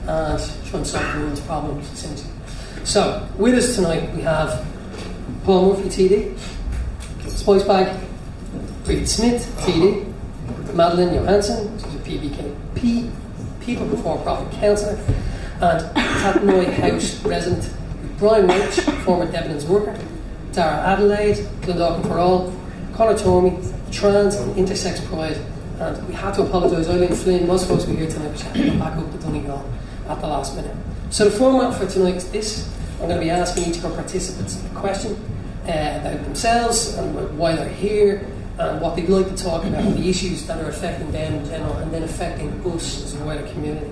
and trying to solve the world's problems, essentially. So, with us tonight we have Paul Murphy, TD, Spice Bag, Reid Smith, TD, Madeline Johansson, who's a People Before Profit Councillor, and Tatnoi House resident, Brian Roach, former Debenhams worker, Dara Adelaide, Glendalkin for All, Conor Tormey, trans and intersex pride, and we had to apologise, Eileen Flynn was supposed to be here tonight, but she had to go back up to Donegal at the last minute. So the format for tonight is this. I'm going to be asking each of our participants a question about themselves and why they're here and what they'd like to talk about and the issues that are affecting them in general and then affecting us as a wider community.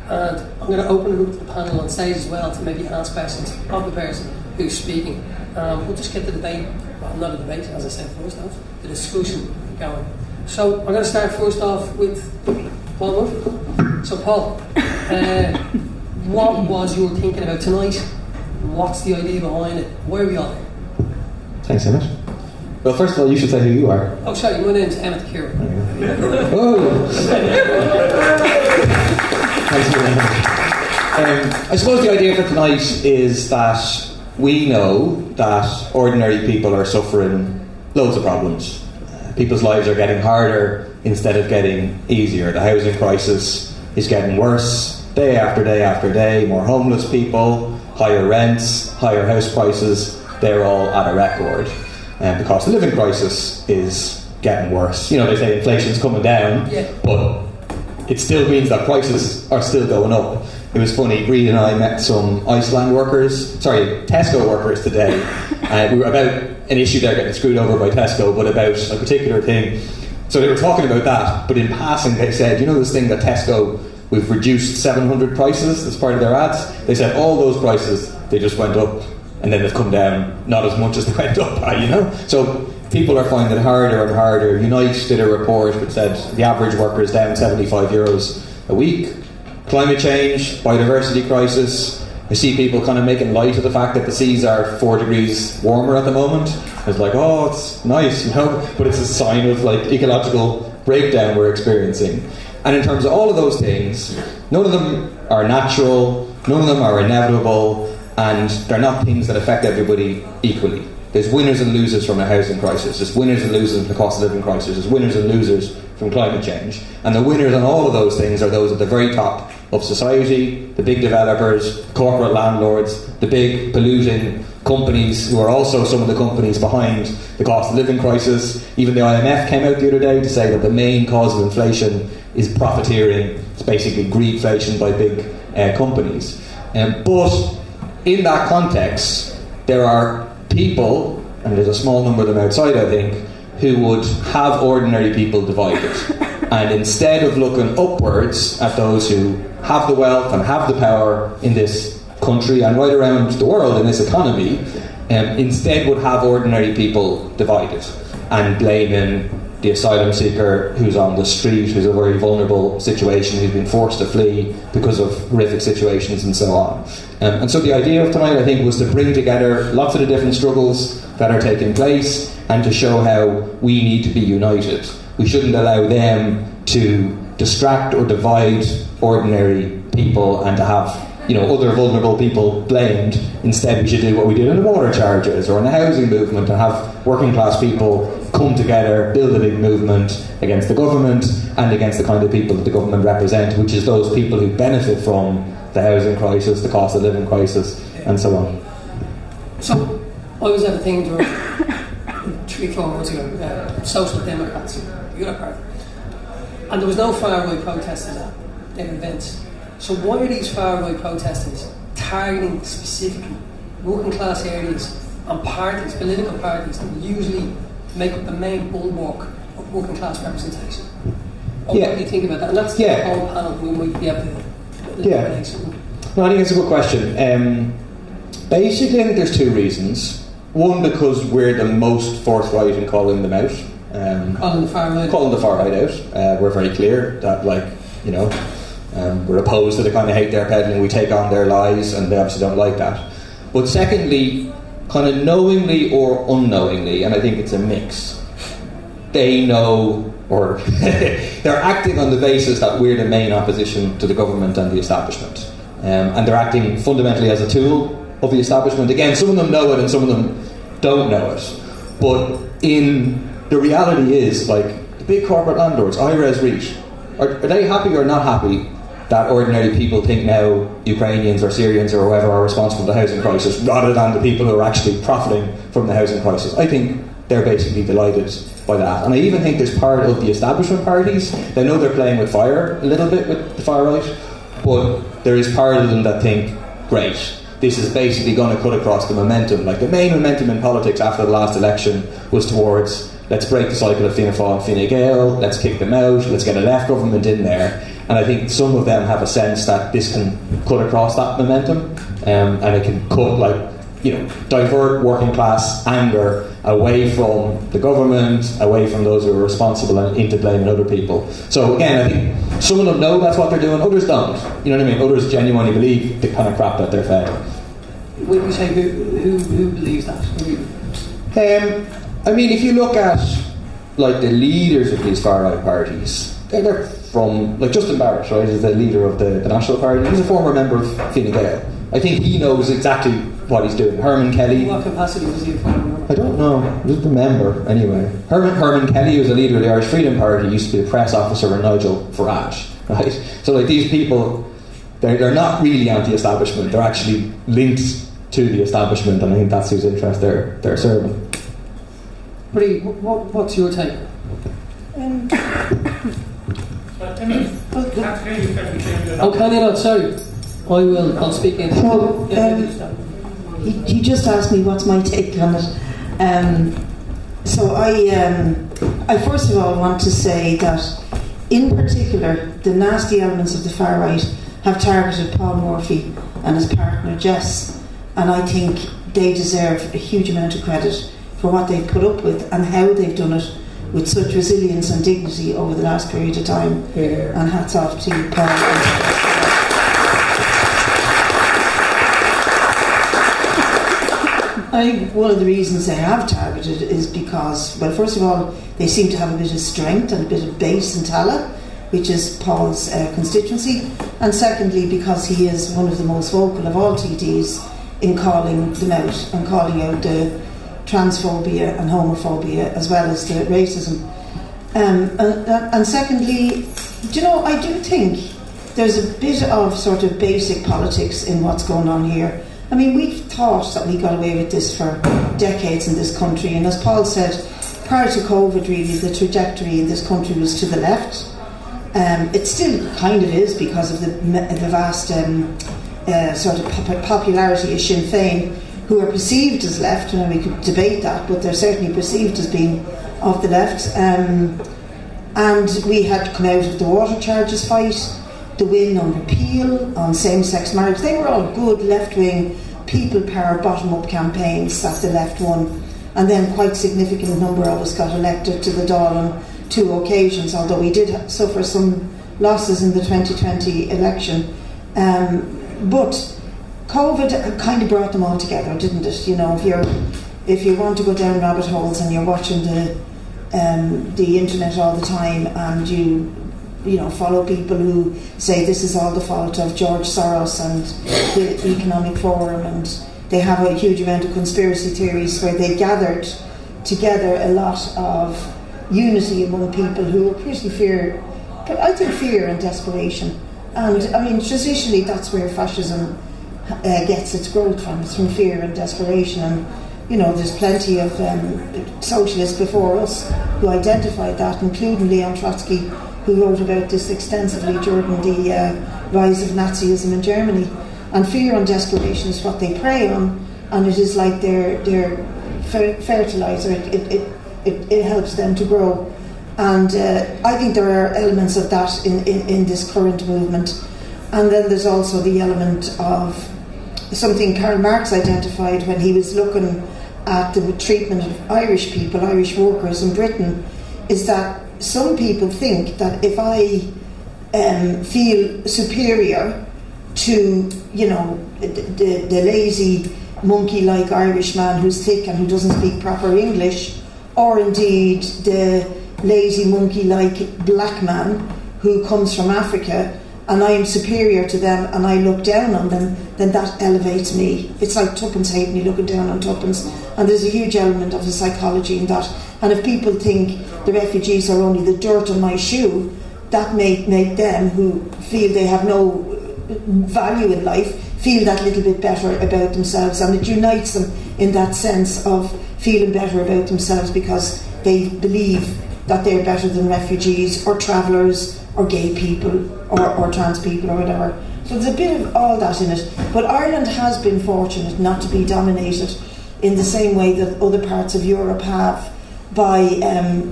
And I'm going to open it up to the panel on stage as well to maybe ask questions of the person who's speaking. We'll just get the debate, well, not a debate, as I said first off, the discussion going. So I'm going to start first off with Paul Murphy. So Paul, what was your thinking about tonight? What's the idea behind it? Why are we all here? Thanks, Emmett. Well, first of all, you should say who you are. Oh, sorry, my name's Emmett Kieran. Oh! I suppose the idea for tonight is that we know that ordinary people are suffering loads of problems. People's lives are getting harder instead of getting easier. The housing crisis is getting worse day after day after day. More homeless people, higher rents, higher house prices, they're all at a record. And the cost of living crisis is getting worse. You know, they say inflation's coming down, but it still means that prices are still going up. It was funny, Reid and I met some Tesco workers today. We were about an issue they're getting screwed over by Tesco, but about a particular thing. So they were talking about that, but in passing they said, you know this thing that Tesco, we've reduced 700 prices as part of their ads? They said all those prices, they just went up, and then they've come down not as much as they went up by, you know? So people are finding it harder and harder. Unite did a report which said the average worker is down €75 a week. Climate change, biodiversity crisis. I see people kind of making light of the fact that the seas are 4 degrees warmer at the moment. It's like, oh, it's nice, you know, but it's a sign of like ecological breakdown we're experiencing. And in terms of all of those things, none of them are natural, none of them are inevitable, and they're not things that affect everybody equally. There's winners and losers from a housing crisis. There's winners and losers from the cost of living crisis. There's winners and losers from climate change. And the winners on all of those things are those at the very top of society, the big developers, corporate landlords, the big polluting companies who are also some of the companies behind the cost of living crisis. Even the IMF came out the other day to say that the main cause of inflation is profiteering. It's basically greedflation by big companies. But in that context, there are people, and there's a small number of them outside, I think, who would have ordinary people divided. And instead of looking upwards at those who have the wealth and have the power in this country and right around the world in this economy, instead would have ordinary people divided and blaming the asylum seeker who's on the street, who's in a very vulnerable situation, who's been forced to flee because of horrific situations and so on. And so the idea of tonight, I think, was to bring together lots of the different struggles that are taking place and to show how we need to be united. We shouldn't allow them to distract or divide ordinary people and to have, you know, other vulnerable people blamed. Instead, we should do what we did in the water charges or in the housing movement and have working class people come together, build a big movement against the government and against the kind of people that the government represent, which is those people who benefit from the housing crisis, the cost of living crisis, and so on. So, I was at a thing during 3-4 months ago, Social Democrats, the other party, and there was no far-right protesters at their events. So why are these far-right protesters targeting specifically working class areas and parties, political parties, that usually make up the main bulwark of working class representation? What do you think about that? And that's the whole panel we might be able to No, I think it's a good question. Basically, I think there's 2 reasons. One, because we're the most forthright in calling them out. Calling the far right out. We're very clear that, like, you know, we're opposed to the kind of hate they're peddling. We take on their lies, and they obviously don't like that. But secondly, kind of knowingly or unknowingly, and I think it's a mix, they know, or they're acting on the basis that we're the main opposition to the government and the establishment. and they're acting fundamentally as a tool of the establishment. Again, some of them know it and some of them don't know it. But the reality is, like, the big corporate landlords, IRES, REIT, are they happy or not happy that ordinary people think now Ukrainians or Syrians or whoever are responsible for the housing crisis, rather than the people who are actually profiting from the housing crisis? I think they're basically delighted by that. And I even think there's part of the establishment parties, they know they're playing with fire a little bit with the far right, but there is part of them that think, great, this is basically going to cut across the momentum. Like, the main momentum in politics after the last election was towards, let's break the cycle of Fianna Fáil and Fine Gael, let's kick them out, let's get a left government in there. And I think some of them have a sense that this can cut across that momentum, and it can cut, like, you know, divert working class anger away from the government, away from those who are responsible, and into blaming other people. So again, I think some of them know that's what they're doing, others don't. You know what I mean? Others genuinely believe the kind of crap that they're fed. When you say who believes that? I mean, if you look at, like, the leaders of these far right parties, they're from, like, Justin Barrett, right, is the leader of the National Party. He's a former member of Fine Gael. I think he knows exactly what he's doing. Herman Kelly. In what capacity was he a former member? I don't know. Just a member, anyway. Herman Kelly, who's a leader of the Irish Freedom Party, used to be the press officer of Nigel Farage, right? So, like, these people, they're not really anti-establishment. They're actually linked to the establishment, and I think that's whose interest they're serving. Bri, what's your take? Oh, can you not? Sorry. I'll speak in. So, he just asked me what's my take on it. So I first of all want to say that, in particular, the nasty elements of the far right have targeted Paul Murphy and his partner Jess, and I think they deserve a huge amount of credit for what they've put up with and how they've done it with such resilience and dignity over the last period of time. Yeah. And hats off to Paul. I think one of the reasons they have targeted is because, well, first of all, they seem to have a bit of strength and a bit of base in Tallaght, which is Paul's constituency, and secondly because he is one of the most vocal of all TDs in calling them out and calling out the transphobia and homophobia as well as the racism. And secondly, do you know, I do think there's a bit of sort of basic politics in what's going on here. I mean, we've thought that we got away with this for decades in this country, and as Paul said, prior to COVID, really, the trajectory in this country was to the left. It still kind of is because of the vast sort of popularity of Sinn Féin, who are perceived as left, and we could debate that, but they're certainly perceived as being of the left. And we had come out of the water charges fight, the win on repeal, on same-sex marriage. They were all good left-wing, people power, bottom-up campaigns that the left won. And then quite significant number of us got elected to the Dáil on 2 occasions, although we did suffer some losses in the 2020 election. But COVID kind of brought them all together, didn't it? You know, if you want to go down rabbit holes and you're watching the internet all the time, and you know, follow people who say this is all the fault of George Soros and the Economic Forum, and they have a huge amount of conspiracy theories where they gathered together a lot of unity among people who were pretty fear and desperation. And I mean, traditionally that's where fascism gets its growth from. It's from fear and desperation. And you know, there's plenty of socialists before us who identified that, including Leon Trotsky, who wrote about this extensively during the rise of Nazism in Germany. And fear and desperation is what they prey on, and it is like their fertilizer. It helps them to grow. And I think there are elements of that in this current movement. And then there's also the element of something Karl Marx identified when he was looking at the treatment of Irish people, Irish workers in Britain, is that some people think that if I feel superior to, you know, the lazy monkey-like Irish man who's thick and who doesn't speak proper English, or indeed the lazy monkey-like black man who comes from Africa and I am superior to them and I look down on them, then that elevates me. It's like tuppence halfpenny looking down on tuppence, and there's a huge element of the psychology in that. And if people think the refugees are only the dirt on my shoe, that may make them, who feel they have no value in life, feel that little bit better about themselves, and it unites them in that sense of feeling better about themselves because they believe that they're better than refugees or travellers or gay people or trans people or whatever. So there's a bit of all that in it. But Ireland has been fortunate not to be dominated in the same way that other parts of Europe have by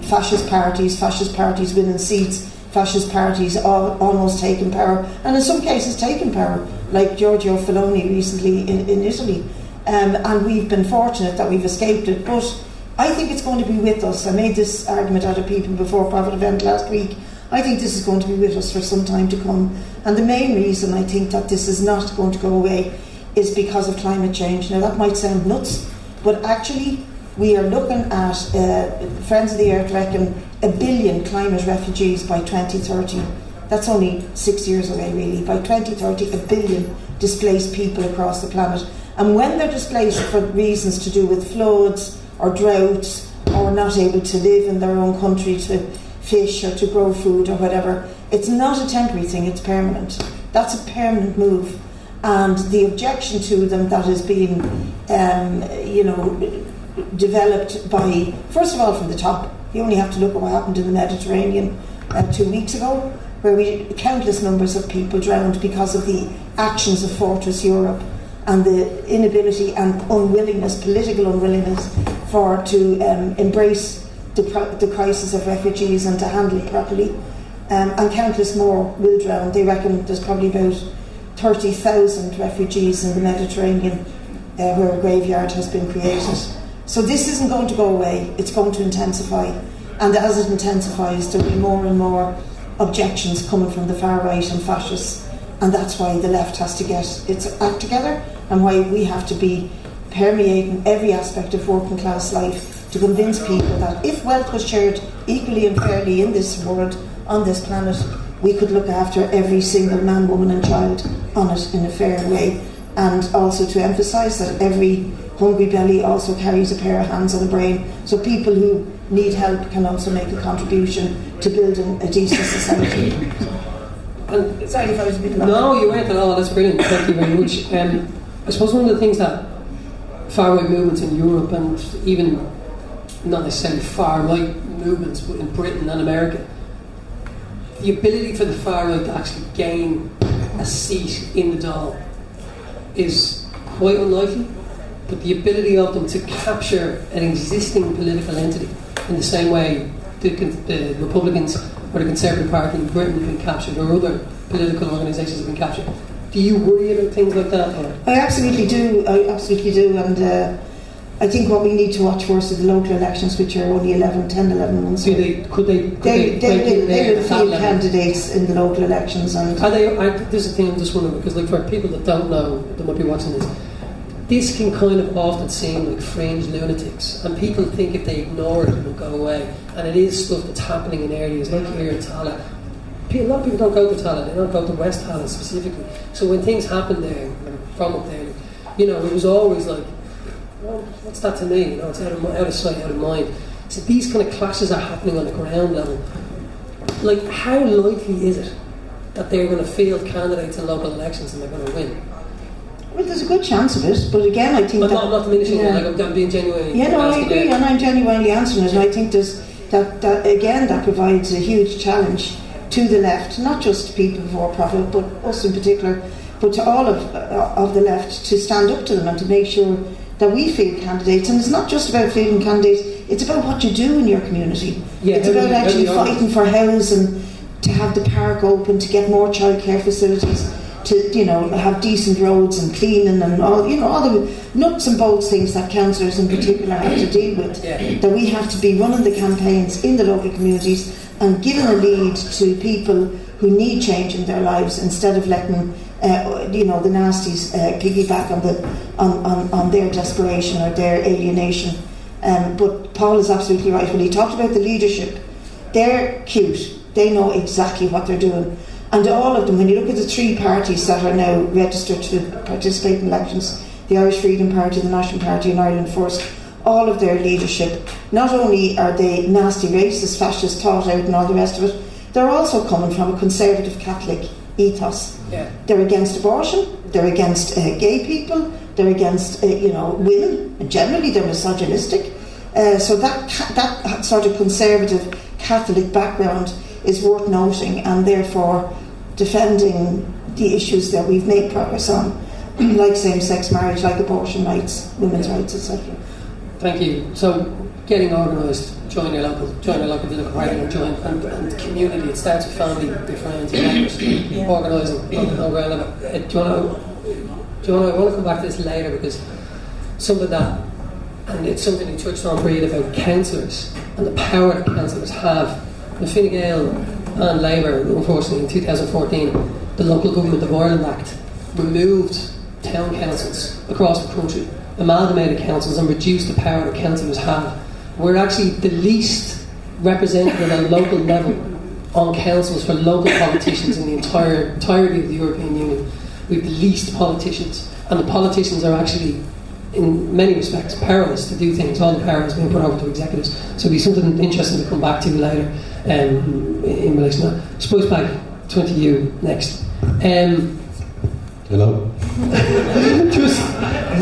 fascist parties winning seats, fascist parties almost taking power, and in some cases taking power, like Giorgio Filoni recently in Italy. And we've been fortunate that we've escaped it, but I think it's going to be with us. I made this argument out of people before Profit Event last week. I think this is going to be with us for some time to come. And the main reason I think that this is not going to go away is because of climate change. Now that might sound nuts, but actually we are looking at, Friends of the Earth reckon, 1 billion climate refugees by 2030. That's only 6 years away really. By 2030, 1 billion displaced people across the planet. And when they're displaced for reasons to do with floods or droughts or not able to live in their own country to fish or to grow food or whatever, it's not a temporary thing, it's permanent. That's a permanent move. And the objection to them that is being, developed by, first of all, from the top. You only have to look at what happened in the Mediterranean 2 weeks ago, where countless numbers of people drowned because of the actions of Fortress Europe and the inability and unwillingness, political unwillingness, to embrace the crisis of refugees and to handle it properly. And countless more will drown. They reckon there's probably about 30,000 refugees in the Mediterranean where a graveyard has been created. So this isn't going to go away, it's going to intensify. And as it intensifies, there will be more and more objections coming from the far right and fascists. And that's why the left has to get its act together, and why we have to be permeating every aspect of working class life to convince people that if wealth was shared equally and fairly in this world, on this planet, we could look after every single man, woman and child on it in a fair way. And also to emphasise that every hungry belly also carries a pair of hands and a brain, so people who need help can also make a contribution to building a decent society. And sorry if I was a bit long. No, you weren't at all. That's brilliant. Thank you very much. I suppose one of the things that far-right movements in Europe, and even not necessarily far-right movements, but in Britain and America, the ability for the far-right to actually gain a seat in the Dáil is quite unlikely, but the ability of them to capture an existing political entity in the same way the Republicans or the Conservative Party in Britain have been captured, or other political organisations have been captured. Do you worry about things like that? Or? I absolutely do, and I think what we need to watch for is the local elections, which are only 10, 11 months away. Could they will field candidates in the local elections. And this is the thing I'm just wondering, because like for people that don't know, that might be watching this can kind of often seem like fringe lunatics, and people think if they ignore it, it will go away. And it is stuff that's happening in areas like here in Tallaght. A lot of people don't go to Tallaght, they don't go to West Tallaght specifically. So when things happen there, from up there, it was always like, well, what's that to me? It's out of sight, out of mind. So these kind of clashes are happening on the ground level. Like, how likely is it that they're going to field candidates in local elections and they're going to win? Well, there's a good chance of it, but again, I think I'm not diminishing it, like I'm being genuinely. Yeah, no, I agree, and I'm genuinely answering it, and I think that provides a huge challenge to the left, not just people before profit, but us in particular, but to all of the left, to stand up to them and to make sure that we field candidates. And it's not just about fielding candidates, it's about what you do in your community. It's about actually fighting for housing, to have the park open, to get more childcare facilities, to have decent roads and cleaning and all the nuts and bolts things that councillors in particular have to deal with. That we have to be running the campaigns in the local communities and giving a lead to people who need change in their lives, instead of letting the nasties piggyback on their desperation or their alienation. But Paul is absolutely right when he talked about the leadership. They're cute. They know exactly what they're doing. And all of them, when you look at the three parties that are now registered to participate in elections, the Irish Freedom Party, the National Party and Ireland First, all of their leadership, not only are they nasty racist, fascist, thought out and all the rest of it, they're also coming from a conservative Catholic ethos. Yeah. They're against abortion, they're against gay people, they're against women, and generally they're misogynistic. So that sort of conservative Catholic background is worth noting, and therefore defending the issues that we've made progress on, like same-sex marriage, like abortion rights, women's rights, etc. Thank you. So, getting organised, join a local political party, and community. It starts with family, your friends, your neighbours, organising on ground level. I want to come back to this later, because something that, and it's something you touched on, Breed, about councillors and the power that councillors have. The Fine Gael and Labour, unfortunately, in 2014, the Local Government of Ireland Act removed town councils across the country, amalgamated councils, and reduced the power that councillors have. We're actually the least represented at a local level on councils for local politicians in the entirety of the European Union. We have the least politicians, and the politicians are actually, in many respects, powerless to do things. All the power has been put over to executives. So it'll be something interesting to come back to later in relation to that. Sprucebank, 20 you next. Hello. Just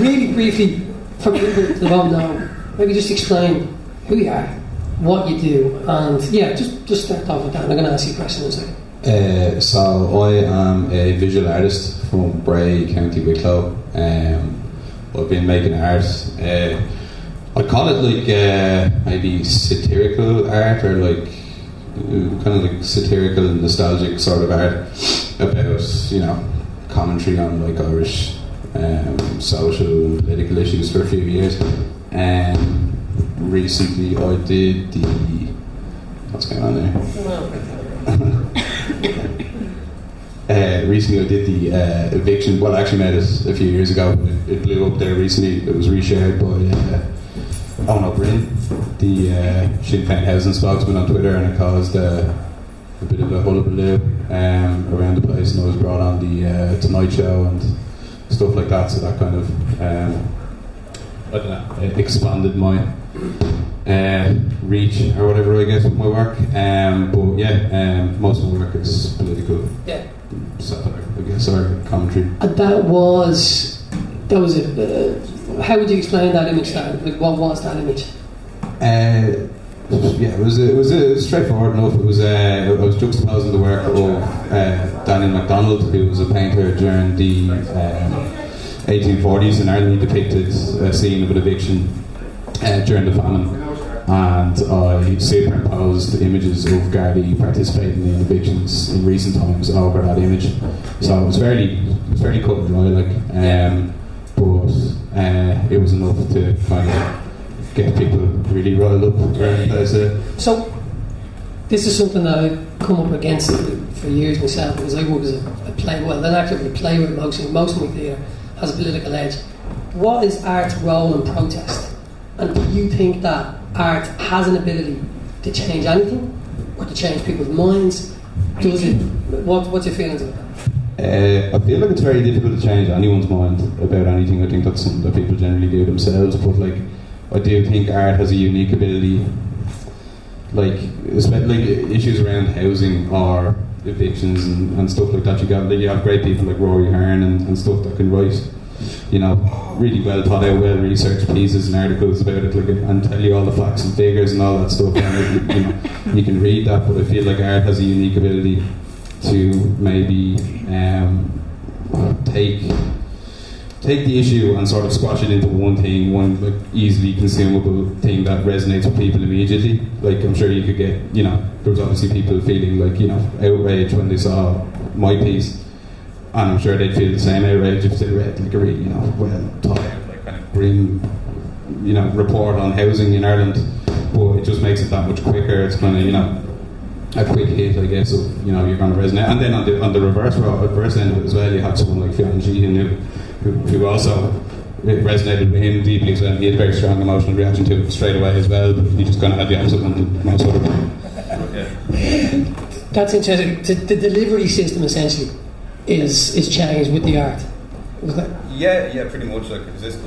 really briefly, for people that don't know, maybe just explain who you are, what you do, and just start off with that. I'm going to ask you a question in a second. So I am a visual artist from Bray, County Wicklow. I've been making art. I call it like maybe satirical art, or like kind of like satirical and nostalgic sort of art about commentary on like Irish social and political issues for a few years. Recently I did the what's going on there? Recently I did the eviction. Well, I actually made it a few years ago. It blew up there recently. It was reshared by Owen O'Brien, the Sinn Féin housing spokesman, on Twitter, and it caused a bit of a hullabaloo around the place, and I was brought on the Tonight Show and stuff like that. So that kind of I don't know, expanded my reach or whatever, I guess, with my work. But yeah, most of the work is political. Yeah. Satire, I guess, or commentary. And that was how would you explain that image? Like, what was that image? Yeah, it was straightforward enough. It was I was juxtaposing the work of Daniel MacDonald, who was a painter during the 1840s in Ireland. He depicted a scene of an eviction during the famine, and I superimposed images of Gardaí participating in evictions in recent times over that image. So it was fairly cut and dry, but it was enough to kind of get people really riled up. So this is something that I've come up against for years myself, because I work as an actor with a playwright most of my theatre has a political edge. What is art's role in protest? And do you think that art has an ability to change anything, or to change people's minds? Does it? What's your feelings about that? I feel like it's very difficult to change anyone's mind about anything. I think that's something that people generally do themselves. But like, I do think art has a unique ability, like issues around housing or evictions and stuff like that. You have great people like Rory Hearn and stuff that can write, really well thought out, well researched pieces and articles about it, and tell you all the facts and figures and all that stuff. And you can read that, but I feel like art has a unique ability to maybe take the issue and sort of squash it into one thing, one like easily consumable thing that resonates with people immediately. Like, I'm sure you could get, there was obviously people feeling like, outrage when they saw my piece, and I'm sure they'd feel the same outrage if they read like a really, well thought out, like kind of grim, report on housing in Ireland. But it just makes it that much quicker. It's kind of, a quick hit, I guess, of, you're going to resonate. And then on the reverse end of it as well, you had someone like Fionn Sheehan who also resonated with him deeply as well. He had a very strong emotional reaction to it straight away as well, but he just kind of had the opposite one most other That's interesting. The delivery system essentially is changed with the art. Yeah, pretty much like existing.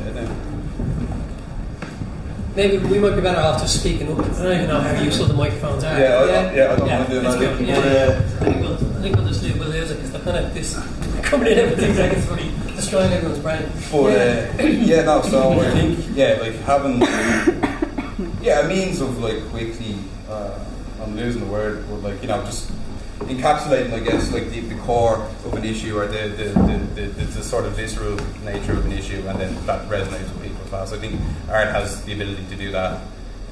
Maybe we might be better off just speaking up. I don't even know how useful the microphones are. I don't mind doing that's that. good. I think we'll just lose it because they're kind of this coming in every 2 seconds, really destroying everyone's brain. But so I think like having a means of like quickly I'm losing the word, but like just encapsulating, I guess, like the core of an issue or the sort of visceral nature of an issue, and then that resonates with people as well. So I think art has the ability to do that,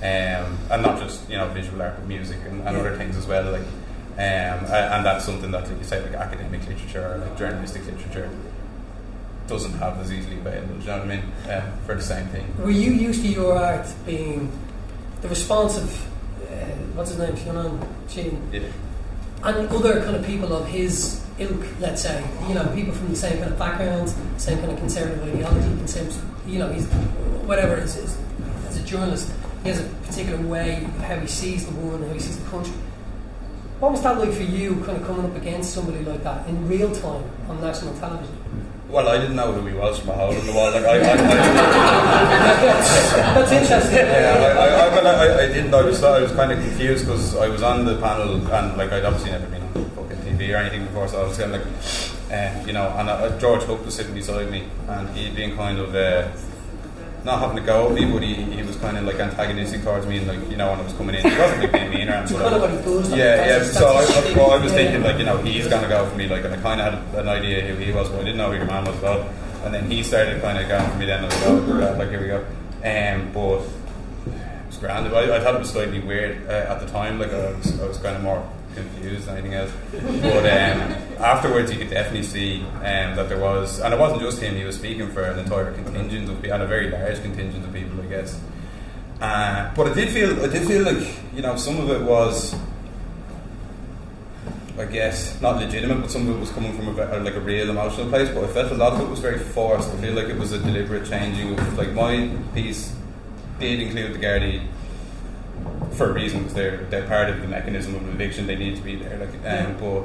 and not just visual art, but music and other things as well. Like, and that's something that, like you say, like academic literature or like journalistic literature doesn't have as easily available. Do you know what I mean? For the same thing. Were you used to your art being the response of what's his name, Fionn Sheehan? Yeah. And other kind of people of his ilk, let's say, people from the same kind of background, same kind of conservative ideology, he's whatever it is, as a journalist, he has a particular way of how he sees the world and how he sees the country. What was that like for you, kind of coming up against somebody like that in real time on national television? Well, I didn't know who he was from a hole in the wall. Like, That's interesting. I didn't know. I was kind of confused because I was on the panel and like I'd obviously never been on fucking TV or anything before, so I was kind of like, and George Hook was sitting beside me, and he'd been kind of not having a go at me, but he was kind of like antagonistic towards me, and like when I was coming in, he wasn't like being mean or anything. So I was thinking like he's gonna go for me, like, and I kind of had an idea who he was, but I didn't know who your man was at all. And then he started kind of going for me. Then I was like, like here we go. But it was grand. I thought it was slightly weird at the time. Like I was kind of more confused than anything else. But afterwards, you could definitely see that there was, and it wasn't just him. He was speaking for an entire contingent of, and a very large contingent of people, I guess. But I did feel like some of it was, I guess, not legitimate, but some of it was coming from a real emotional place. But I felt a lot of it was very forced. I feel like it was a deliberate changing of, like, my piece did include the Gardaí for a reason, because they're part of the mechanism of eviction. They need to be there, like, but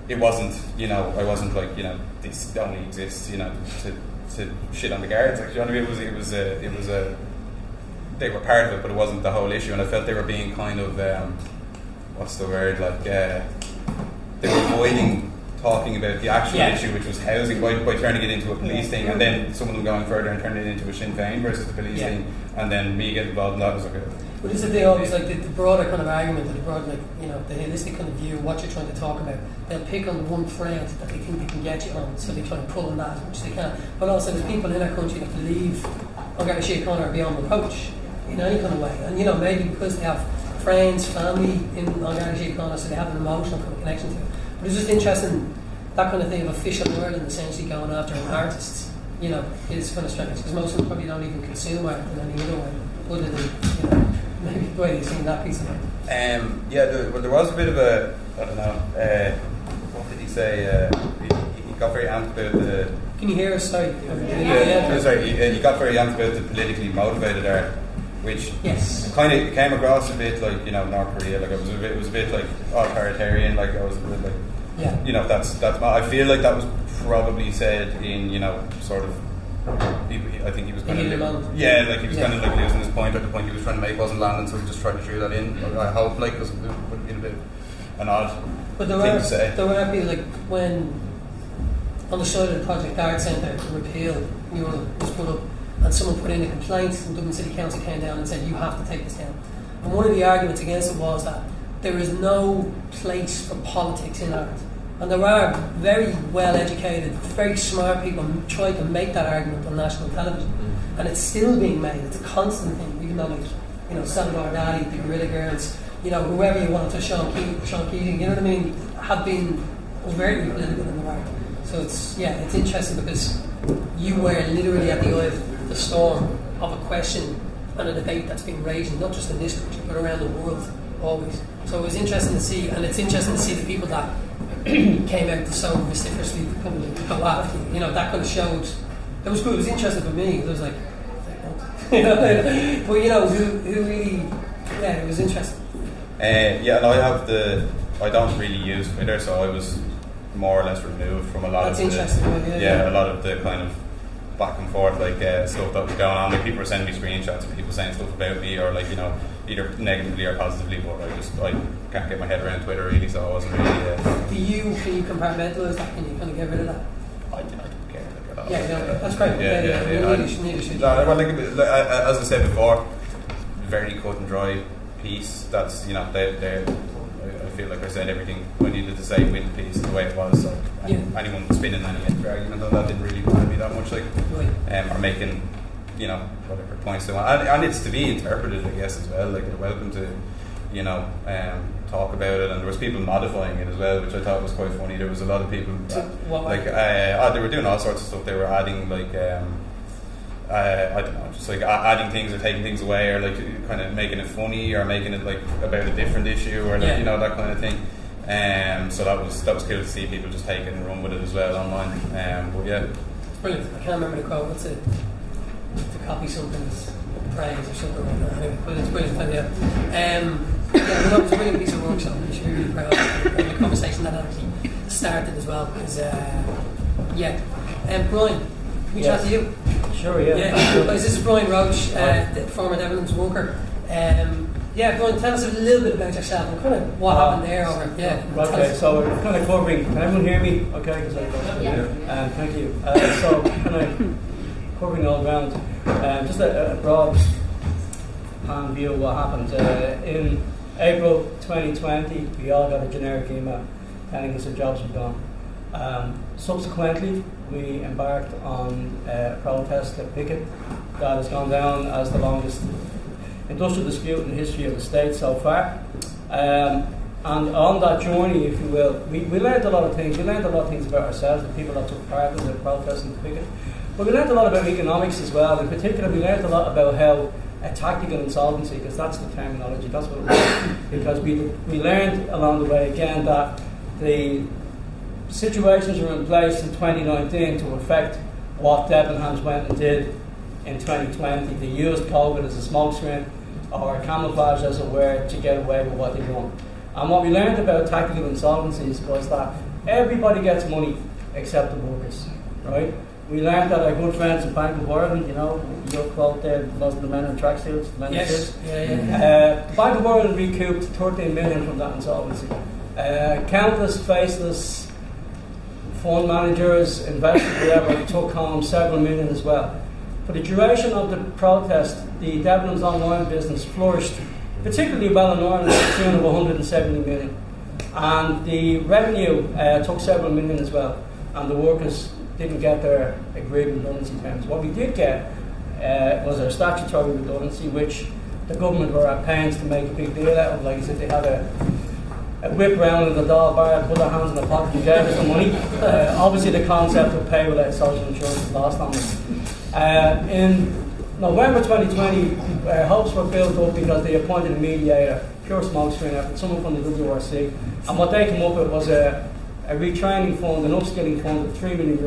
it wasn't, I wasn't like, this only exists, to shit on the guards. Like, you know what I mean? It was a they were part of it, but it wasn't the whole issue. And I felt they were being kind of what's the word, like they were avoiding talking about the actual issue, which was housing, by turning it into a police thing, and then some of them going further and turning it into a Sinn Féin versus the police thing, and then me getting involved in that was like But isn't they always like the broader kind of argument, or the broad, like, the holistic kind of view of what you're trying to talk about? They'll pick on the one thread that they think they can get you on, so they try to pull on that as much as they can. But also there's people in our country that believe An Garda Síochána beyond reproach in any kind of way, and maybe because they have friends, family in An Garda Síochána, so they have an emotional kind of connection to it. But it's just interesting, that kind of thing of official Ireland essentially going after artists, is kind of strange, because most of them probably don't even consume art in any other way, other than, maybe the way you've seen that piece of it. There was a bit of a, I don't know, what did he say? He got very amped about the... Can you hear us? Sorry. He got very amped about the politically motivated art, which kind of came across a bit like, North Korea. Like, it was a bit like authoritarian. Like, I was a bit like, that's. I feel like that was probably said in, sort of. I think he was kind of he was kind of like losing his point, or the point he was trying to make wasn't landing, so he just tried to drew that in. I hope, like, because it would have been a bit an odd thing to say. There were people like when on the side of the Project Art Centre repeal was put up, and someone put in a complaint, and Dublin City Council came down and said you have to take this down. And one of the arguments against it was that there is no place for politics in art. And there are very well educated, very smart people who try to make that argument on national television. And it's still being made. It's a constant thing, even though, like, Salvador Dali, the Guerrilla Girls, whoever you want to, Sean Keating, have been overtly political in the art. So it's interesting, because you were literally at the eye of the storm of a question and a debate that's been raging, not just in this country, but around the world, always. So it was interesting to see, and it's interesting to see the people that came out so vociferously to kind of go after you. That kind of showed. It was good. It was interesting for me. It was like, but who really? Yeah, it was interesting. And I I don't really use Twitter, so I was more or less removed from a lot That's of the interesting. a lot of the kind of back and forth stuff that was going on. Like people were sending me screenshots of people saying stuff about me, or like either negatively or positively. But I can't get my head around Twitter really, so I wasn't really. Can you compartmentalise that? Can you kind of get rid of that? I don't care. Like, at all. Yeah, no, that's great. Neither should you. No, well, as I said before, very cut and dry piece. That's they I feel like I said everything I needed to say with the piece the way it was. So anyone spinning any extra argument on that didn't really matter me that much. Or making whatever points they want, and it's to be interpreted, I guess, as well. Like they're welcome to talk about it, and there was people modifying it as well, which I thought was quite funny. There was a lot of people they were doing all sorts of stuff. They were adding I don't know, just like adding things or taking things away, or like kind of making it funny, or making it like about a different issue, or like, that kind of thing. So that was cool to see people just take it and run with it as well online. But yeah, it's brilliant. I can't remember the quote. What's it? To copy something's praise or something like that. Anyway, but it's brilliant. It was a brilliant piece of work. So I'm sure you're really proud of the conversation that actually started as well. Because Brian. Can we chat to you? Sure, yeah. This is Brian Roach, the former Debenhams worker. Brian, tell us a little bit about yourself and kind of what happened there. Okay, so we're kind of covering. Can everyone hear me? Okay, thank you. So kind of covering all ground. Just a broad hand view of what happened. In April 2020, we all got a generic email telling us our jobs were gone. Subsequently, we embarked on a protest at picket that has gone down as the longest industrial dispute in the history of the state so far. And on that journey, if you will, we learned a lot of things. We learned a lot of things about ourselves, the people that took part in the protest and the picket. But we learned a lot about economics as well. In particular, we learned a lot about how a tactical insolvency, because that's the terminology, that's what it was. Because we learned along the way again that the situations were in place in 2019 to affect what Debenhams went and did in 2020. They used COVID as a smokescreen, or camouflage as it were, to get away with what they done. And what we learned about tactical insolvencies was that everybody gets money except the workers, right? We learned that our good friends at Bank of Ireland, your quote there, most of the men in tracksuits, the men in suits. The Bank of Ireland recouped 13 million from that insolvency. Countless faceless fund managers, investors, whatever, took home several million as well. For the duration of the protest, the Debenhams online business flourished particularly well in Ireland, to the tune of 170 million. And the revenue took several million as well, and the workers didn't get their agreed redundancy terms. What we did get was our statutory redundancy, which the government were at pains to make a big deal out of. Like I said, they had a whip round in the doll bar, put their hands in the pocket and gave us the money. Obviously the concept of pay without social insurance was lost on us. In November 2020, hopes were built up because they appointed a mediator, pure smokescreen effort, someone from the WRC. And what they came up with was a retraining fund, an upskilling fund of €3 million,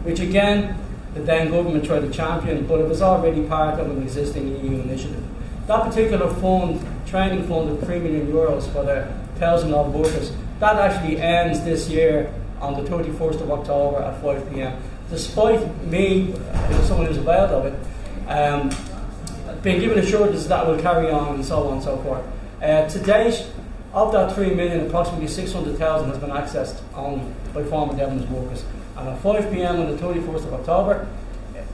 which again, the then government tried to champion, but it was already part of an existing EU initiative. That particular fund, training fund of €3 million for the 1,000 odd workers, that actually ends this year on the 31st of October at 5 p.m. Despite me, someone who's aware of it, being given assurances that will carry on and so on and so forth. To date, of that 3 million, approximately 600,000 has been accessed only by former Debenhams workers. And at 5 p.m. on the 31st of October,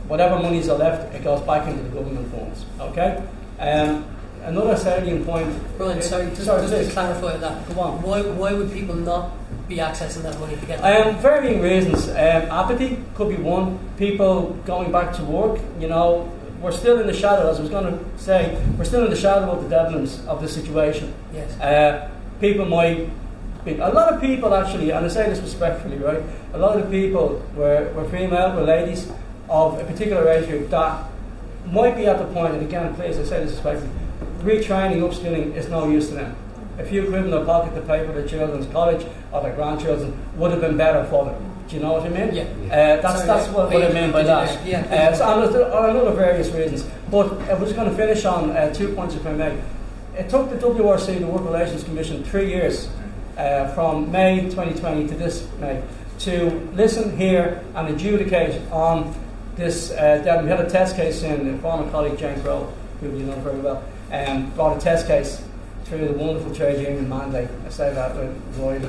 whatever monies are left, it goes back into the government funds. Okay? Another salient point. Brian, just to clarify that. Go on. Why would people not be accessing that money to get that? Varying reasons. Apathy could be one. People going back to work. We're still in the shadow, as I was going to say, we're still in the shadow of the Debenhams of the situation. Yes. People might be, a lot of people actually, and I say this respectfully, right? A lot of the people were female, were ladies of a particular age group that might be at the point, and again, please, I say this respectfully, retraining, upskilling is no use to them. A few quid in their pocket to pay for their children's college or their grandchildren would have been better for them. Do you know what I mean? Yeah. That's what I mean by that. Yeah. On another various reasons. But I was going to finish on 2 points, if I may. It took the WRC, the Work Relations Commission, 3 years from May 2020 to this May to listen, hear and adjudicate on this. We had a test case in former colleague Jane Crowe, who you know very well, brought a test case through the wonderful trade union mandate. I say that with royalty.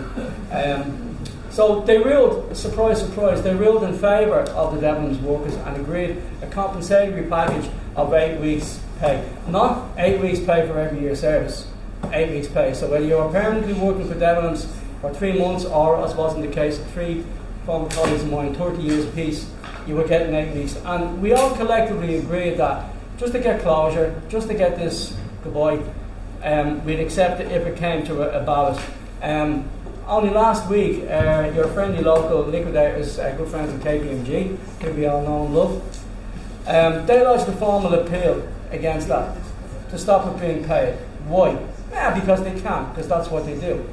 So they ruled, surprise, surprise, they ruled in favour of the Debenhams workers and agreed a compensatory package of 8 weeks' pay. Not 8 weeks' pay for every year service, 8 weeks' pay. So whether you're permanently working for Debenhams for 3 months or, as was in the case of 3 former colleagues of mine, 30 years apiece, you were getting 8 weeks. And we all collectively agreed that just to get closure, just to get this goodbye, we'd accept it if it came to a ballot. Only last week, your friendly local liquidators, good friends of KPMG, who we all know and love, they lodged a formal appeal against that to stop it being paid. Why? Yeah, because they can, because that's what they do.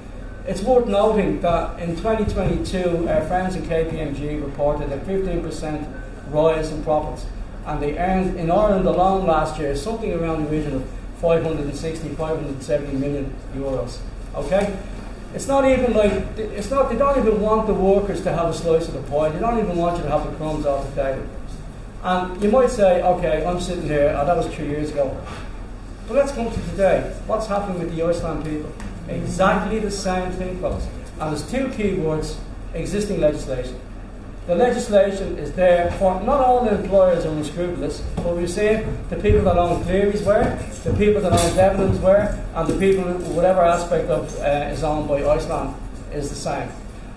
It's worth noting that in 2022, our friends in KPMG reported a 15% rise in profits, and they earned in Ireland alone last year something around the region of 570 million euros. Okay? It's not even like, they don't even want the workers to have a slice of the pie. They don't even want you to have the crumbs off the table. And you might say, okay, I'm sitting here, that was 2 years ago. But let's come to today. What's happening with the Iceland people? Exactly the same thing, folks. And there's 2 key words: existing legislation. The legislation is there for not all the employers are unscrupulous, but we're saying the people that own Cleary's were, the people that own Debenhams were, and the people, whatever aspect of is owned by Iceland, is the same.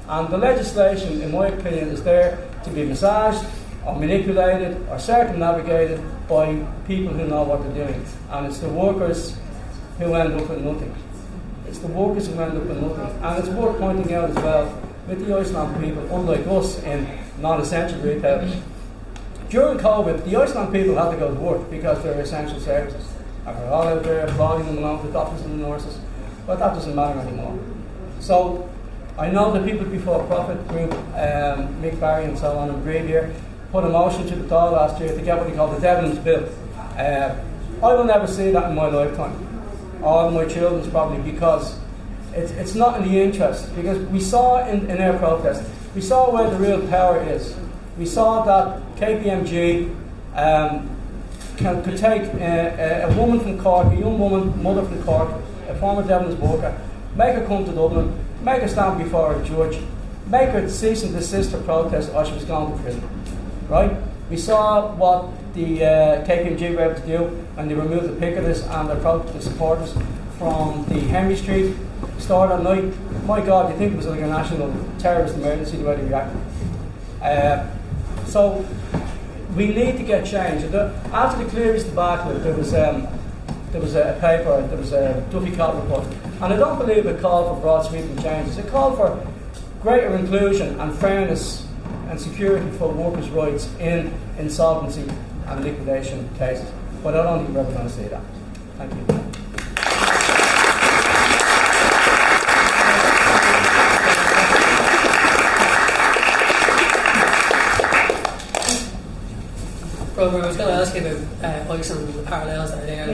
And the legislation, in my opinion, is there to be massaged or manipulated or circumnavigated by people who know what they're doing. And it's the workers who end up with nothing. It's the workers who end up with nothing. And it's worth pointing out as well, with the Iceland people, unlike us in non-essential retail, during COVID, the Iceland people had to go to work because they're essential services. And we're all out there applauding them along with the doctors and the nurses. But that doesn't matter anymore. So I know the People Before Profit group, Mick Barry and so on, and Breed here, put a motion to the Dáil last year to get what they call the Debenhams Bill. I will never see that in my lifetime. All my children's probably, because it's not in the interest. Because we saw in our protest, we saw where the real power is. We saw that KPMG could take a woman from Cork, a young woman, mother from Cork, a former Debenhams worker, make her come to Dublin, make her stand before a judge, make her cease and desist her protest or she was going to prison. Right? We saw what the KPMG were able to do when they removed the picketers and their protest supporters from the Henry Street store that night. My God, you think it was like a national terrorist emergency the way they reacted. So we need to get change. After the Cleary's debacle, there was a paper, there was a Duffy Cott report, and I don't believe it called for broad sweeping changes. It called for greater inclusion and fairness and security for workers' rights in insolvency and liquidation cases. But I don't think we're ever going to see that. Thank you. Robert, I was going to ask you about Iceland and the parallels that are there.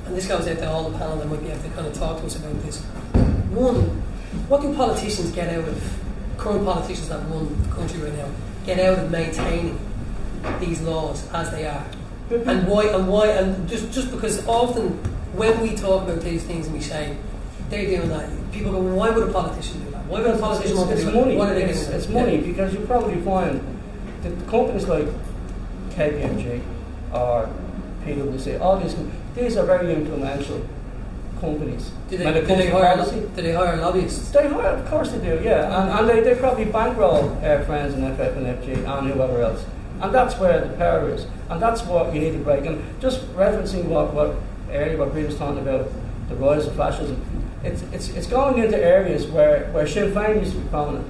And this goes out to all the panel that might be able to kind of talk to us about this. One, what do politicians get out of, current politicians that run the country right now, get out of maintaining these laws as they are? And why, and just because often when we talk about these things and we say, they're doing that, people go, well, why would a politician do that? Why would a politician want to do money. that? What are they It's getting? money, because you probably find that the companies like KPMG or PwC, all these are very influential companies. Do they hire lobbyists? They hire, of course they do, yeah. And they probably bankroll friends in FF and FG and whoever else. And that's where the power is. And that's what you need to break. And just referencing what Bree was talking about, the rise of fascism, it's going into areas where Sinn Féin used to be prominent.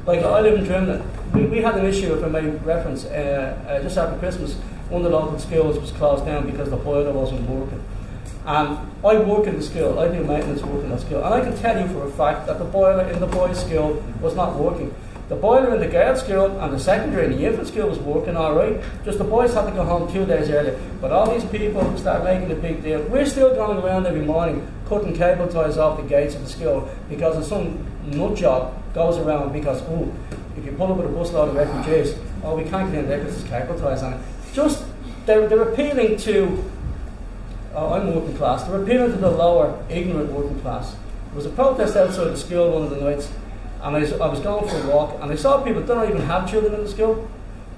Like, I live in Drimnagh. We had an issue, if I may reference, just after Christmas, one of the local schools was closed down because the boiler wasn't working. And I work in the school, I do maintenance work in that school, and I can tell you for a fact that the boiler in the boys' school was not working. the boiler in the girls' school and the secondary and the infant school was working all right. Just the boys had to go home 2 days earlier. But all these people start making a big deal. We're still going around every morning cutting cable ties off the gates of the school because of some nut job goes around because, if you pull up with a busload of refugees, we can't get in there because there's cable ties on it. Just, they're appealing to, I'm working class, they're appealing to the lower, ignorant working class. There was a protest outside the school one of the nights, and I was going for a walk, and I saw people that don't even have children in the school.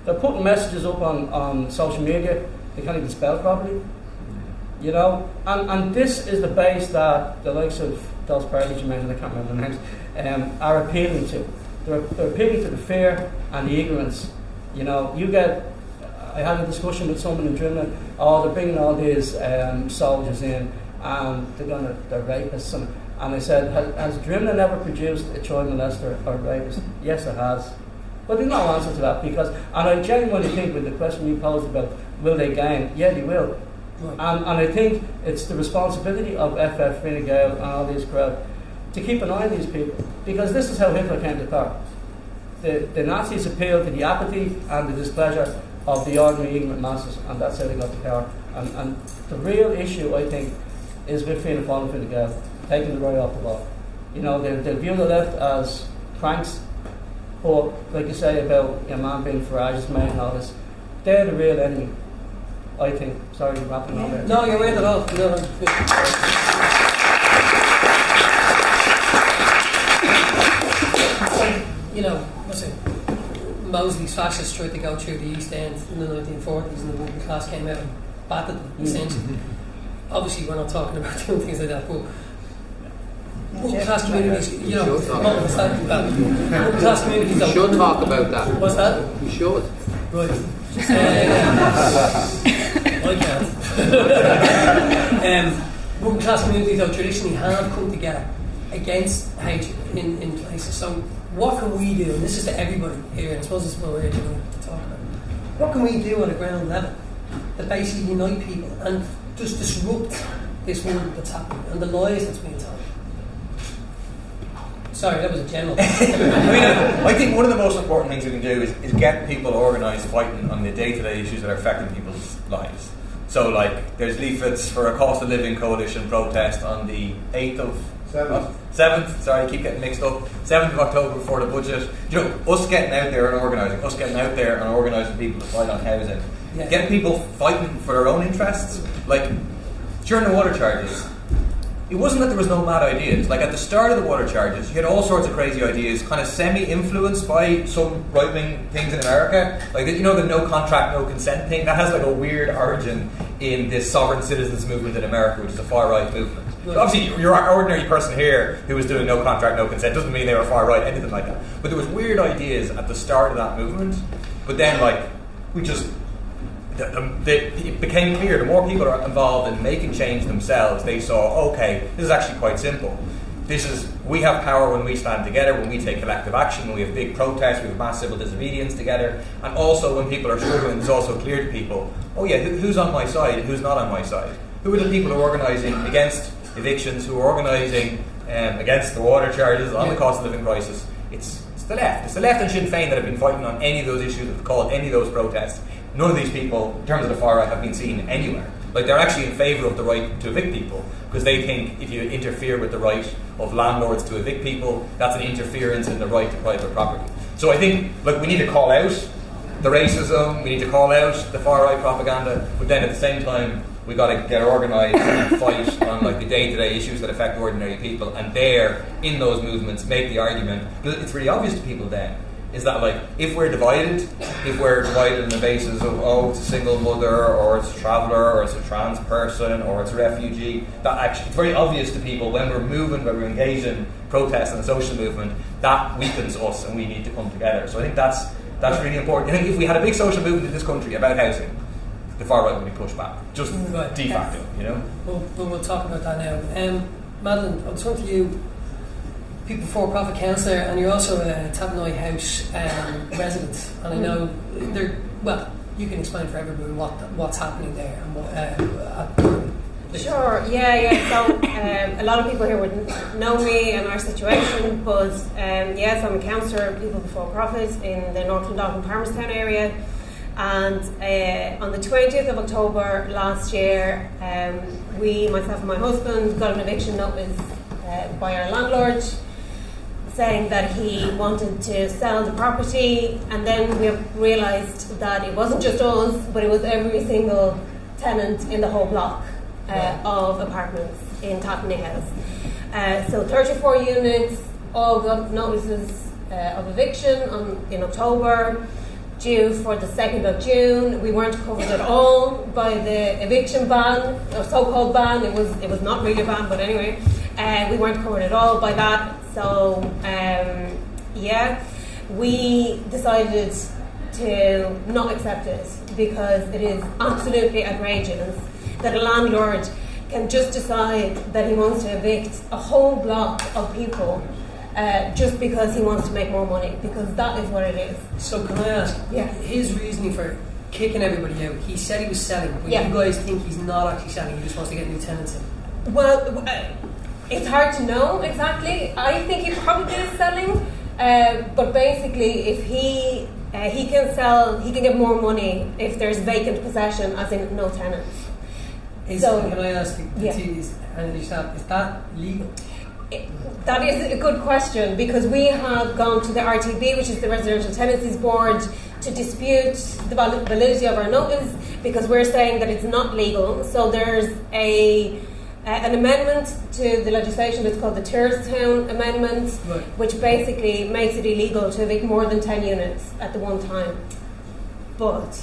They're putting messages up on social media, they can't even spell properly. You know, and this is the base that the likes of those parties you mentioned, I can't remember the names, are appealing to. They're appealing to the fear and the ignorance. You know, I had a discussion with someone in Drimnagh, they're bringing all these soldiers in, and they're rapists. And I said, has Drimnagh never produced a child molester or rapist? Yes, it has. But there's no answer to that because, and I genuinely think with the question you posed about, will they gang? Yeah, they will. Right. And I think it's the responsibility of FF, Fine Gael and all these crowd to keep an eye on these people, because this is how Hitler came to power. The Nazis appealed to the apathy and the displeasure of the ordinary ignorant masses, and that's how they got to power. And the real issue, I think, is with Fianna Fáil and Fine Gael taking the right off the wall. You know, they view the left as cranks, but like you say about your man being Farage's mate and all this, they're the real enemy, I think. Sorry, I'm wrapping on there. No, you're right at all. You know, what's it? Mosley's fascists tried to go through the East End in the 1940s, and the working class came out and battered them, essentially. Obviously, we're not talking about doing things like that, but working class communities, you know, working class communities We should talk about that. What's that? We should. Right. I can't. Working class communities, though, traditionally have come together against hatred in places. So, what can we do? And this is to everybody here, and I suppose this is what we're here to talk about. What can we do on a ground level that basically unite people and just disrupt this world that's happening and the lies that's being told? Sorry, that was a general. I think one of the most important things we can do is get people organised fighting on the day-to-day issues that are affecting people's lives. So, like, there's leaflets for a cost of living coalition protest on the 8th of... 7th, sorry, I keep getting mixed up. 7th of October before the budget. You know, us getting out there and organising people to fight on housing. Yeah. Getting people fighting for their own interests. Like, during the water charges, it wasn't that there was no mad ideas. Like, at the start of the water charges, you had all sorts of crazy ideas, kind of semi-influenced by some right-wing things in America. Like, you know, the no contract, no consent thing? That has, like, a weird origin in this sovereign citizens movement in America, which is a far-right movement. So obviously, your ordinary person here who was doing no contract, no consent doesn't mean they were far-right, anything like that. But there was weird ideas at the start of that movement. But then, like, it became clear the more people are involved in making change themselves, they saw, okay, this is actually quite simple. We have power when we stand together, when we take collective action, when we have big protests, we have mass civil disobedience together, and also when people are struggling, it's also clear to people, oh yeah, who's on my side and who's not on my side? Who are the people who are organising against evictions, who are organising against the water charges, on the cost of living crisis? It's the left. It's the left and Sinn Féin that have been fighting on any of those issues, that have called any of those protests. None of these people, in terms of the far right, have been seen anywhere. Like, they're actually in favour of the right to evict people, because they think if you interfere with the right of landlords to evict people, that's an interference in the right to private property. So I think, like, we need to call out the racism, we need to call out the far right propaganda, but then at the same time, we got to get organised and fight on, like, the day-to-day issues that affect ordinary people, and there, in those movements, make the argument, because it's really obvious to people then, is that, like, if we're divided on the basis of, it's a single mother, or it's a traveller, or it's a trans person, or it's a refugee, that actually, it's very obvious to people when we're engaged in protest and social movement, that weakens us and we need to come together. So I think that's really important. I think if we had a big social movement in this country about housing, the far right would be pushed back, just de facto, you know? We'll talk about that now. Madeleine, I'll turn to you. People for-profit councillor, and you're also a Tapanoy House resident, and I know you can explain for everybody what's happening there and please. Sure, yeah. So a lot of people here would know me and our situation, but yes, I'm a counsellor of People Before Profit in the North Dundalk Palmerstown area. And on the 20th of October last year, myself and my husband, got an eviction notice by our landlord saying that he wanted to sell the property, and then we realised that it wasn't just us, but it was every single tenant in the whole block of apartments in Tottenham House. So 34 units all got notices of eviction in October, due for the 2nd of June. We weren't covered at all by the eviction ban, or so-called ban. It was not really a ban, but anyway, we weren't covered at all by that. So we decided to not accept it because it is absolutely outrageous that a landlord can just decide that he wants to evict a whole block of people just because he wants to make more money, because that is what it is. So can I ask, his reasoning for kicking everybody out, he said he was selling, but you guys think he's not actually selling, he just wants to get new tenants in? Well, it's hard to know exactly. I think he probably is selling, but basically if he can sell, he can get more money if there's vacant possession, as in no tenants. Can I ask, is that legal? That is a good question, because we have gone to the RTB, which is the Residential Tenancies Board, to dispute the validity of our notice, because we're saying that it's not legal. So there's an amendment to the legislation that's called the Town Amendment, which basically makes it illegal to evict more than 10 units at the one time. But,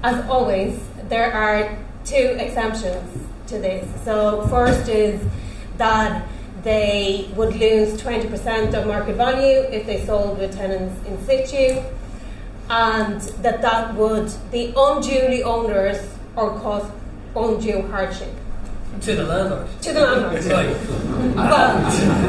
as always, there are two exemptions to this. So first is that they would lose 20% of market value if they sold with tenants in situ, and that would be unduly onerous or cause undue hardship. To the landlord? To the landlord.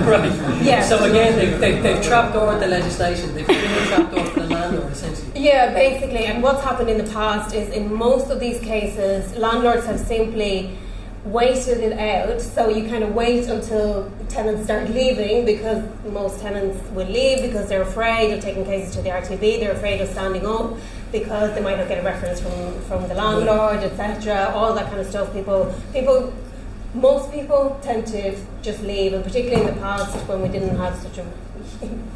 Right. Yeah. So again, they've trapdoored the legislation, they've been a trapdoor for the landlord, essentially. Yeah, basically. And what's happened in the past is, in most of these cases, landlords have simply waited it out. So you kind of wait until tenants start leaving, because most tenants will leave because they're afraid of taking cases to the RTB, they're afraid of standing up because they might not get a reference from the landlord, etc. All that kind of stuff. Most people tend to just leave, and particularly in the past when we didn't have such a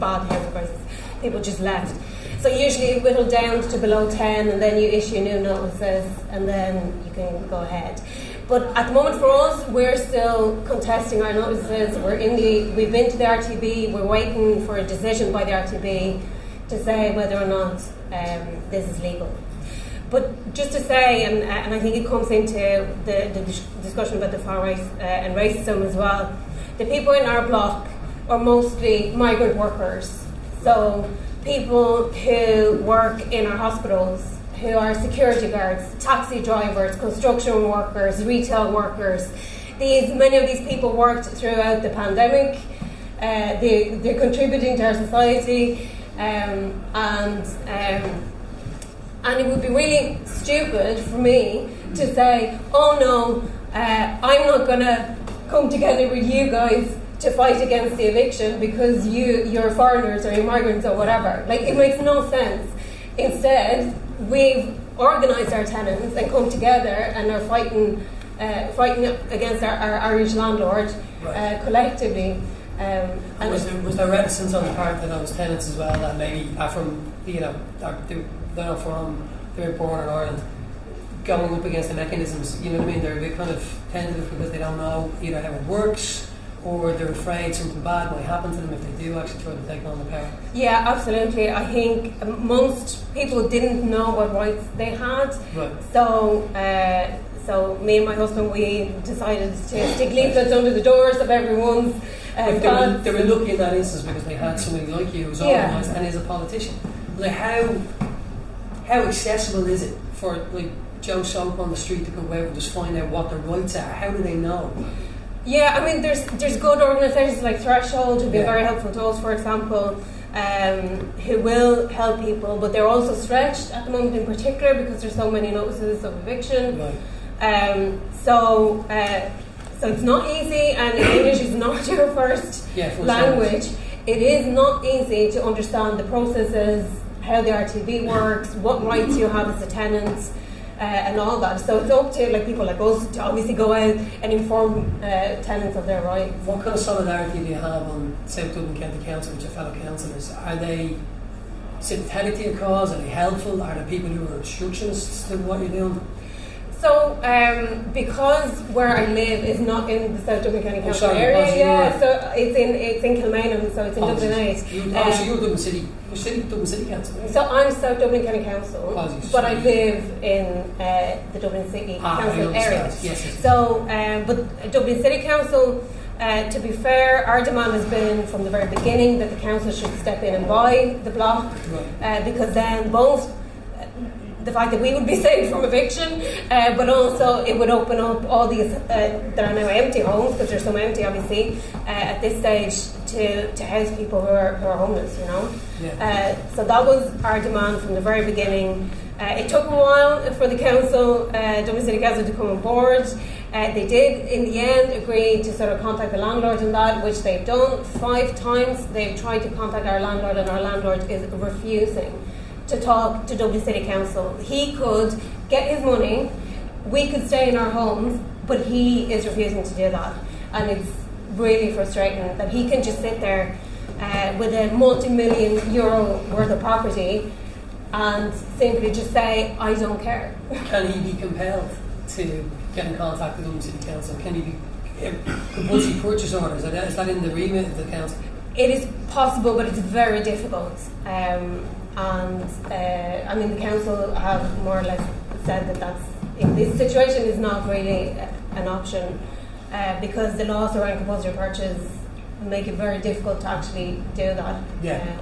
bad housing crisis, people just left. So usually it whittled down to below 10, and then you issue new notices, and then you can go ahead. But at the moment for us, we're still contesting our notices. We've been to the RTB. We're waiting for a decision by the RTB to say whether or not this is legal. But just to say, and I think it comes into the discussion about the far right and racism as well, the people in our block are mostly migrant workers. So people who work in our hospitals, who are security guards, taxi drivers, construction workers, retail workers. Many of these people worked throughout the pandemic. They're contributing to our society, and it would be really stupid for me to say, oh no, I'm not going to come together with you guys to fight against the eviction because you're foreigners or you're migrants or whatever. Like, it makes no sense. Instead, we've organised our tenants and come together and are fighting against our Irish landlord collectively. And was there reticence on the part of those tenants as well, that maybe are from, they're born in Ireland, going up against the mechanisms, you know what I mean? They're a bit kind of tentative because they don't know either how it works, or they're afraid something bad might happen to them if they do actually try to take on the power. Yeah, absolutely. I think most people didn't know what rights they had. Right. So me and my husband, we decided to stick leaflets under the doors of everyone's flats. They were lucky in that instance because they had somebody like you who's organised and is a politician. Like, how accessible is it for like Joe Soap on the street to go out and just find out what their rights are? How do they know? Yeah, I mean, there's good organisations like Threshold who've been very helpful to us, for example, who will help people, but they're also stretched at the moment in particular because there's so many notices of eviction. Right. So it's not easy, and if English is not your first language, it is not easy to understand the processes, how the RTV works, what rights you have as a tenant, and all that. So it's up to people like us to obviously go out and inform tenants of their rights. What kind of solidarity do you have on South Dublin County Council with your fellow councillors? Are they sympathetic to your cause? Are they helpful? Are there people who are obstructionists to what you're doing? So, because where I live is not in the South Dublin County Council area, so it's in Kilmainham, so it's in Dublin 8. So you're Dublin City, Dublin City Council, right? So I'm South Dublin County Council, but I live in the Dublin City Council area. Yes. So, but Dublin City Council, to be fair, our demand has been from the very beginning that the council should step in and buy the block, because then both the fact that we would be saved from eviction, but also it would open up all these that are now empty homes, because there's some empty obviously at this stage, to house people who are homeless, so that was our demand from the very beginning. It took a while for the council, Dublin City Council, to come on board. They did in the end agree to sort of contact the landlord on that, which they've done 5 times. They've tried to contact our landlord, and our landlord is refusing to talk to Dublin City Council. He could get his money, we could stay in our homes, but he is refusing to do that. And it's really frustrating that he can just sit there with a multi-million euro worth of property and simply just say, I don't care. Can he be compelled to get in contact with Dublin City Council? Can he be compulsory purchase orders? Is that in the remit of the council? It is possible, but it's very difficult. The council have more or less said that that's, in this situation, is not really an option, because the laws around compulsory purchase make it very difficult to actually do that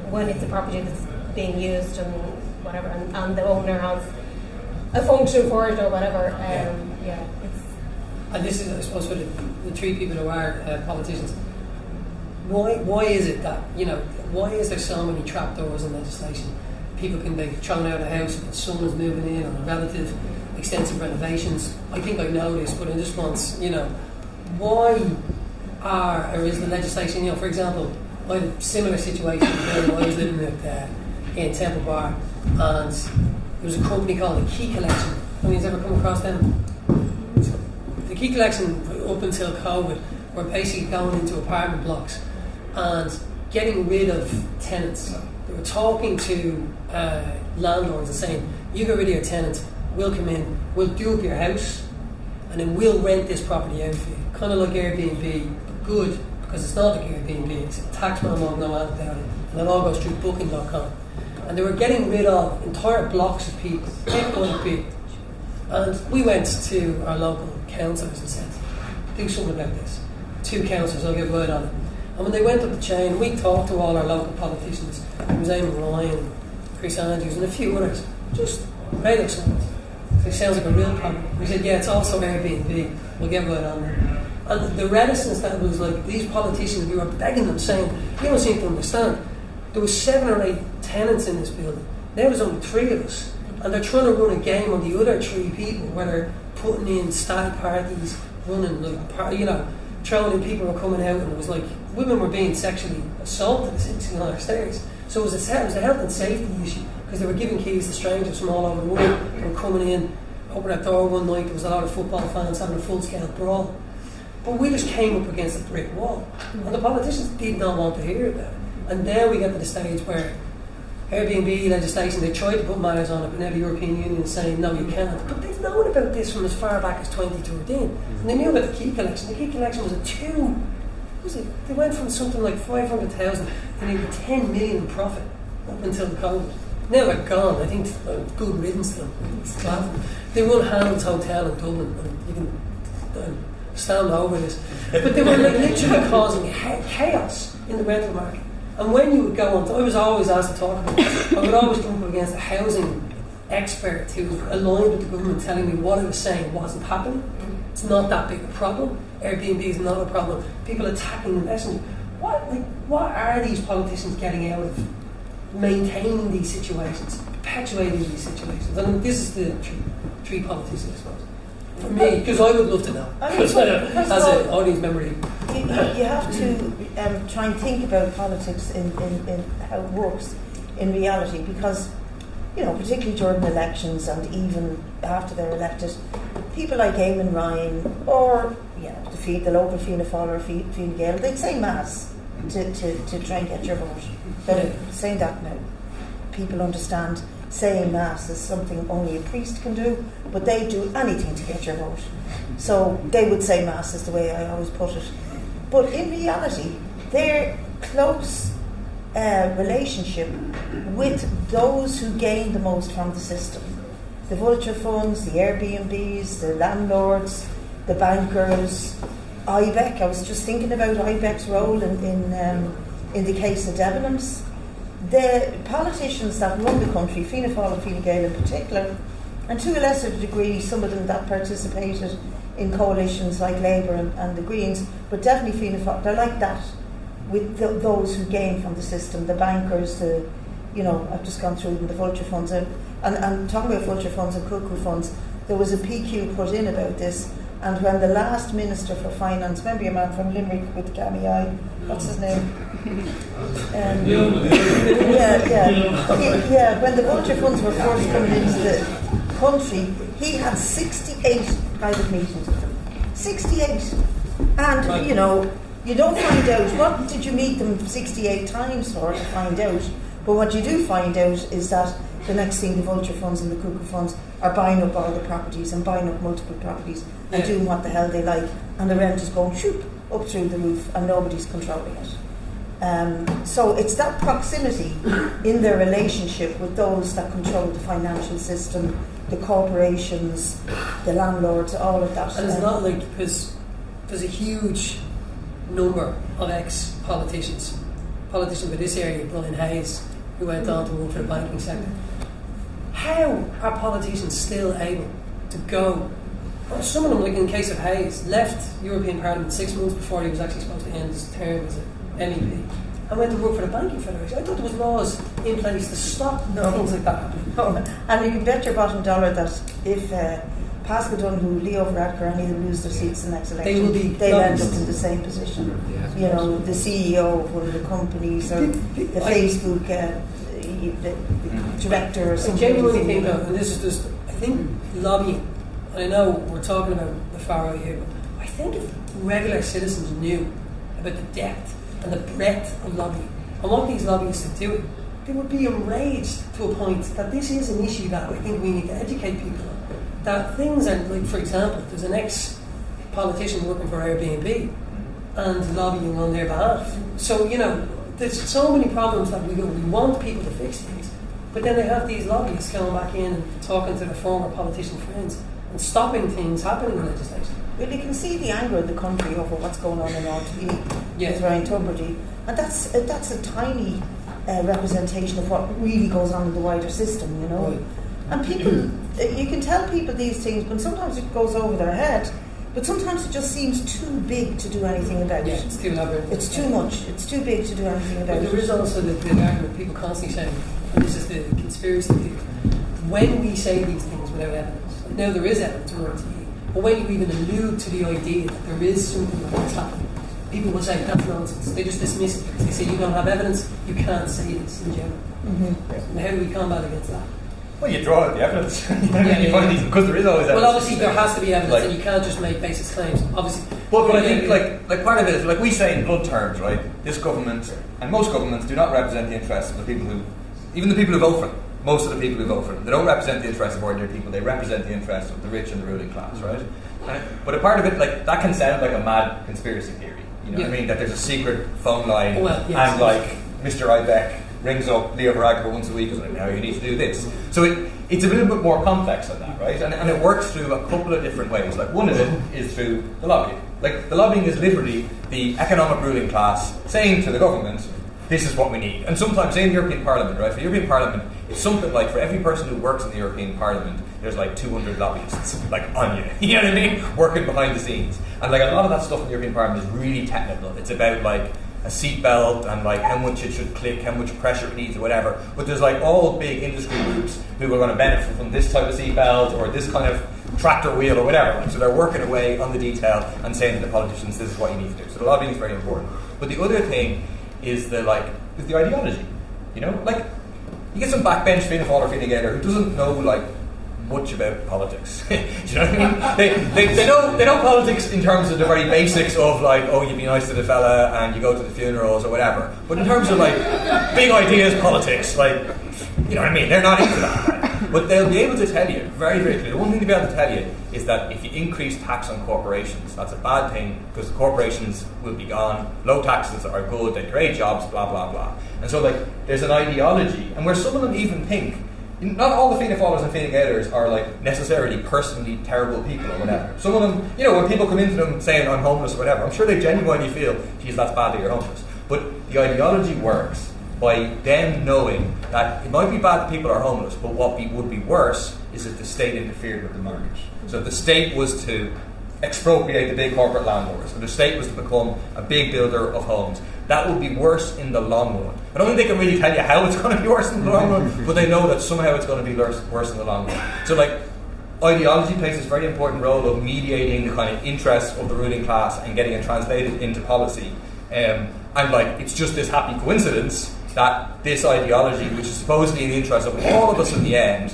when it's a property that's being used and whatever, and the owner has a function for it or whatever. And this is, I suppose, for the 3 people who are politicians. Why is it that, why is there so many trapdoors in legislation? People can be thrown out of the house if someone's moving in, or relative extensive renovations. I think I know this, but I just want, why is the legislation, for example, I had a similar situation where I was living in Temple Bar, and there was a company called the Key Collection. Anyone's ever come across them? The Key Collection, up until COVID, were basically going into apartment blocks and getting rid of tenants. They were talking to landlords and saying, you get rid of your tenants, we'll come in, we'll do up your house, and then we'll rent this property out for you. Kind of like Airbnb, but good, because it's not like Airbnb, it's a taxman won't know anything about it, and it all goes through booking.com. And they were getting rid of entire blocks of people, people. And we went to our local councillors and said, do something about this. 2 councillors, I'll get word on it. And when they went up the chain, we talked to all our local politicians. There was Eamon Ryan, Chris Andrews, and a few others. Just radio silence. So it sounds like a real problem. We said, yeah, it's also Airbnb. We'll get word on it. And the reticence that was like, these politicians, we were begging them, saying, you don't seem to understand. There was 7 or 8 tenants in this building. Now there's only 3 of us. And they're trying to run a game on the other 3 people, where they're putting in stag parties, running, throwing in people were coming out, and it was like women were being sexually assaulted sitting on our stairs. So it was a health and safety issue, because they were giving keys to strangers from all over the world. They were coming in, opened our door one night, there was a lot of football fans having a full-scale brawl. But we just came up against a brick wall, and the politicians did not want to hear that. And now we get to the stage where Airbnb legislation, they tried to put matters on it, but now the European Union is saying, no, you can't. But they've known about this from as far back as 2013. And they knew about the Key Collection. The Key Collection was they went from something like 500,000 to nearly 10 million in profit up until the COVID. Now they're gone. I think good riddance to them. It's laughing. They run Hamilton's Hotel in Dublin, and you can stand over this. But they were literally causing chaos in the rental market. And when you would go on, I was always asked to talk about it. I would always come up against a housing expert who was aligned with the government, telling me what I was saying wasn't happening. It's not that big a problem. Airbnb is not a problem. People attacking investment. What are these politicians getting out of maintaining these situations, perpetuating these situations? I mean, this is the 3 politicians, I suppose. For me, because I would love to know. I mean, As an audience member. You have to try and think about politics in how it works in reality, because, you know, particularly during elections and even after they're elected, people like Eamon Ryan or, you know, the local Fianna Fáil or Fine Gael, they'd say mass to try and get your vote. They're saying that now. People understand saying mass is something only a priest can do, but they do anything to get your vote. So they would say mass is the way I always put it. But in reality, their close relationship with those who gain the most from the system, the vulture funds, the Airbnbs, the landlords, the bankers, IBEC. I was just thinking about IBEC's role in the case of Debenhams. The politicians that run the country, Fianna Fáil and Fine Gael in particular, and to a lesser degree some of them that participated in coalitions like Labour and the Greens, but definitely Fianna Fáil, they're like that with those who gain from the system, the bankers, I've just gone through them, the vulture funds, and talking about vulture funds and cuckoo funds, there was a PQ put in about this, and when the last Minister for Finance, remember your man from Limerick with the gammy eye, what's his name? When the vulture funds were first coming into the country, he had 68 private meetings with them. 68. And, you know, you don't find out, what did you meet them 68 times for to find out? But what you do find out is that the next thing the vulture funds and the cuckoo funds are buying up all the properties and buying up multiple properties and doing what the hell they like, and the rent is going shoop up through the roof and nobody's controlling it. So it's that proximity in their relationship with those that control the financial system, the corporations, the landlords, all of that. And it's not like, because there's a huge number of ex-politicians with this area, Brian Hayes, who went on to work for the banking sector. How are politicians still able to go? Some of them, like in the case of Hayes, left European Parliament 6 months before he was actually supposed to end his term as an MEP and went to work for the Banking Federation. I thought there was laws in place to stop things like that happening. No. And you can bet your bottom dollar that if Pascal Donoghue, Leo Varadkar, any of them lose their seats in the next election, they'll end up in the same position. You know, the CEO of one of the companies or the Facebook the director or something. I genuinely think, though, and this is just, I think lobbying, I know we're talking about the far right here, but I think if regular citizens knew about the depth and the breadth of lobbying and what these lobbyists are doing, they would be enraged to a point that this is an issue that I think we need to educate people on. That things are, like, for example, there's an ex-politician working for Airbnb and lobbying on their behalf. So, you know, there's so many problems that we want people to fix things, but then they have these lobbyists going back in and talking to their former politician friends and stopping things happening in legislation. Well, you can see the anger of the country over what's going on in RTE with Ryan Tubridy, and that's a tiny representation of what really goes on in the wider system, you know. Right. And people, you can tell people these things, but sometimes it goes over their head. But sometimes it just seems too big to do anything about it. It's too elaborate. It's too much. It's too big to do anything about it. There is also the argument people constantly saying, and this is the conspiracy theory, when we say these things without evidence, now there is evidence in RTE, but when you even allude to the idea that there is something like this happening, people will say that's nonsense. They just dismiss it because they say you don't have evidence, you can't say this in general. Mm-hmm. And how do we combat against that? Well, you draw out the evidence. Because there is always evidence. Well, obviously there has to be evidence, and you can't just make baseless claims. Obviously, but I think like part of it is, like we say in blunt terms, right? This government and most governments do not represent the interests of the people who, even the people who vote for them. Most of the people who vote for them, they don't represent the interests of ordinary people. They represent the interests of the rich and the ruling class, right? But a part of it, like that, can sound like a mad conspiracy theory. You know what I mean? That there's a secret phone line, and like Mr. Ibeck rings up Leo Varadkar once a week and says, now you need to do this. So it's a little bit more complex than that, right? And it works through a couple of different ways. Like one of it is through the lobbying. Like the lobbying is literally the economic ruling class saying to the government, this is what we need. And sometimes in the European Parliament, right? For the European Parliament, it's something like for every person who works in the European Parliament, there's like 200 lobbyists, like on you. You know what I mean? Working behind the scenes. And like a lot of that stuff in the European Parliament is really technical. It's about like a seatbelt and like how much it should click, how much pressure it needs or whatever. But there's like all big industry groups who are going to benefit from this type of seatbelt or this kind of tractor wheel or whatever. Like, so they're working away on the detail and saying to the politicians, this is what you need to do. So the lobbying is very important. But the other thing is the ideology. You know, like you get some backbench Fianna Fáil or Fine Gael who doesn't know like much about politics. Do you know what I mean? They know politics in terms of the very basics of like, oh, you be nice to the fella and you go to the funerals or whatever. But in terms of like big ideas politics, like, you know what I mean? They're not into that. Right? But they'll be able to tell you very, very clearly. The one thing they'll be able to tell you is that if you increase tax on corporations, that's a bad thing because the corporations will be gone. Low taxes are good. They create jobs. Blah blah blah. And so like, there's an ideology, and where some of them even think. Not all the Fianna Fáilers and Fine Gaelers are like necessarily personally terrible people or whatever. Some of them, you know, when people come into them saying I'm homeless or whatever, I'm sure they genuinely feel, geez, that's bad that you're homeless. But the ideology works by them knowing that it might be bad that people are homeless, but what would be worse is if the state interfered with the market. So if the state was to expropriate the big corporate landlords, or the state was to become a big builder of homes, that would be worse in the long run. I don't think they can really tell you how it's going to be worse in the long run, but they know that somehow it's going to be worse in the long run. So, like, ideology plays this very important role of mediating the kind of interests of the ruling class and getting it translated into policy. And, like, it's just this happy coincidence that this ideology, which is supposedly in the interest of all of us in the end,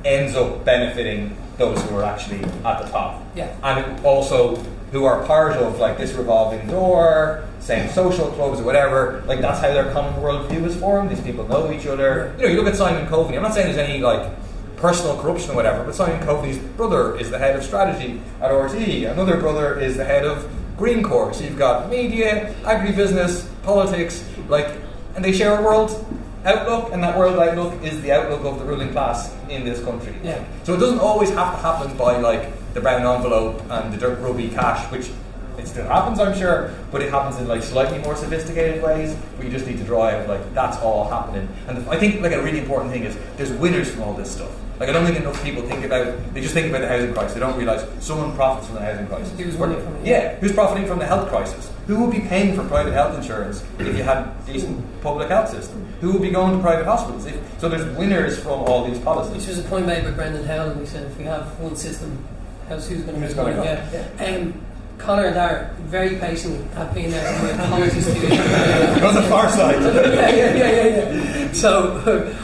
ends up benefiting those who are actually at the top. Yeah. And also who are part of like this revolving door, same social clubs or whatever, like that's how their common worldview is formed. These people know each other. You know, you look at Simon Coveney, I'm not saying there's any like personal corruption or whatever, but Simon Coveney's brother is the head of strategy at RTE, another brother is the head of Green Corps. So you've got media, agribusiness, politics, like, and they share a world outlook, and that world outlook is the outlook of the ruling class in this country. Yeah. So it doesn't always have to happen by like the brown envelope and the dirt grubby cash, which it still happens, I'm sure, but it happens in like slightly more sophisticated ways where you just need to draw out like that's all happening. And I think like a really important thing is there's winners from all this stuff. Like I don't think enough people think about, they just think about the housing crisis. They don't realise someone profits from the housing crisis. Who's winning from it? Yeah, who's profiting from the health crisis? Who would be paying for private health insurance if you had a decent public health system? Who would be going to private hospitals? So there's winners from all these policies. Which was a point made by Brendan Howell, who said if we have one system, who's going to make gonna money? go? Yeah. Connor and Dara very patiently have been there and apologies to you. It was a far side. yeah. So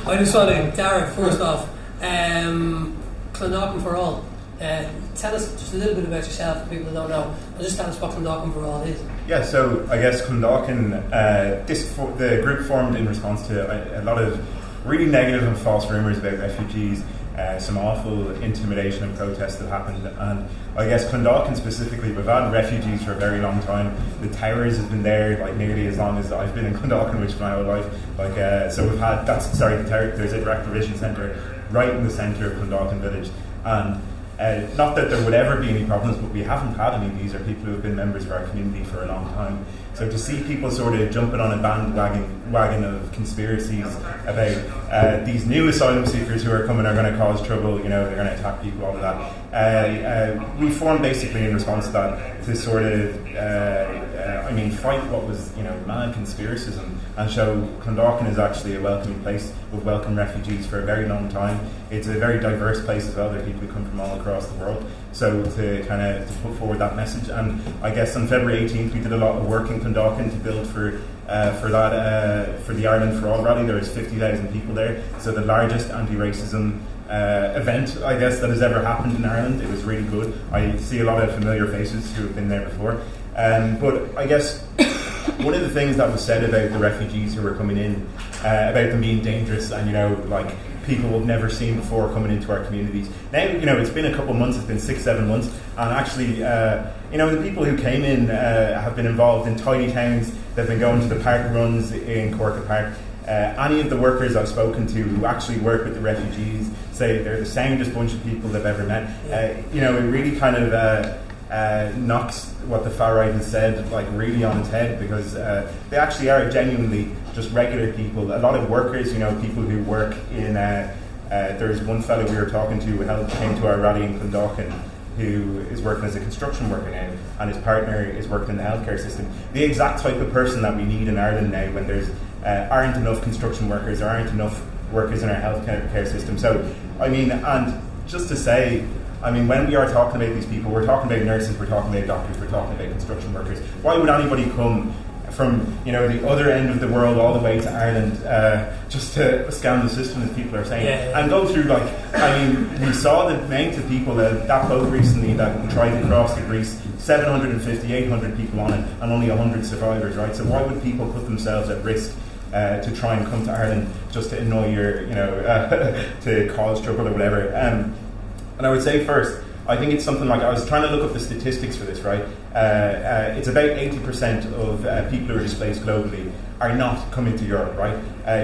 I just want to, Dara, first off, Clondalkin for All. Tell us just a little bit about yourself for people who don't know. Just tell us what Clondalkin for All is. Yeah, so I guess Clondalkin, the group formed in response to a lot of really negative and false rumours about refugees, some awful intimidation and protests that happened, and I guess Clondalkin specifically, we've had refugees for a very long time. The Towers has been there like nearly as long as I've been in Clondalkin, which is my whole life. So we've had there's a direct provision centre right in the centre of Clondalkin village, and not that there would ever be any problems, but we haven't had any. These are people who have been members of our community for a long time. So to see people sort of jumping on a bandwagon of conspiracies about these new asylum seekers who are coming are going to cause trouble, you know, they're going to attack people, all of that. We formed basically in response to that to sort of, fight what was, mad conspiracism and show Clondalkin is actually a welcoming place. We've welcomed refugees for a very long time. It's a very diverse place as well. There are people who come from all across the world. So to put forward that message, and I guess on February 18th we did a lot of work in Clondalkin to build for the Ireland for All rally. There was 50,000 people there, so the largest anti-racism event I guess that has ever happened in Ireland. It was really good. I see a lot of familiar faces who have been there before, but I guess one of the things that was said about the refugees who were coming in, about them being dangerous and people we've never seen before coming into our communities. Now, it's been a couple of months, it's been 6-7 months, and actually, the people who came in have been involved in tiny towns. They've been going to the park runs in Corca Park. Any of the workers I've spoken to who actually work with the refugees say they're the soundest bunch of people they've ever met. It really kind of knocks what the far right has said really on its head, because they actually are genuinely just regular people. A lot of workers, people who work in. There's one fellow we were talking to who came to our rally in Clondalkin, who is working as a construction worker now, and his partner is working in the healthcare system. The exact type of person that we need in Ireland now, when there's aren't enough construction workers, there aren't enough workers in our healthcare system. So, I mean, and just to say, I mean, when we are talking about these people, we're talking about nurses, we're talking about doctors, we're talking about construction workers. Why would anybody come from, you know, the other end of the world all the way to Ireland just to scam the system, as people are saying, and go through, like, I mean, we saw the amount of people that boat recently that tried to cross to Greece, 750, 800 people on it, and only 100 survivors, right? So why would people put themselves at risk to try and come to Ireland just to annoy your, you know, to cause trouble or whatever? And I would say first, I think it's something like, I was trying to look up the statistics for this, right? It's about 80% of people who are displaced globally are not coming to Europe, right?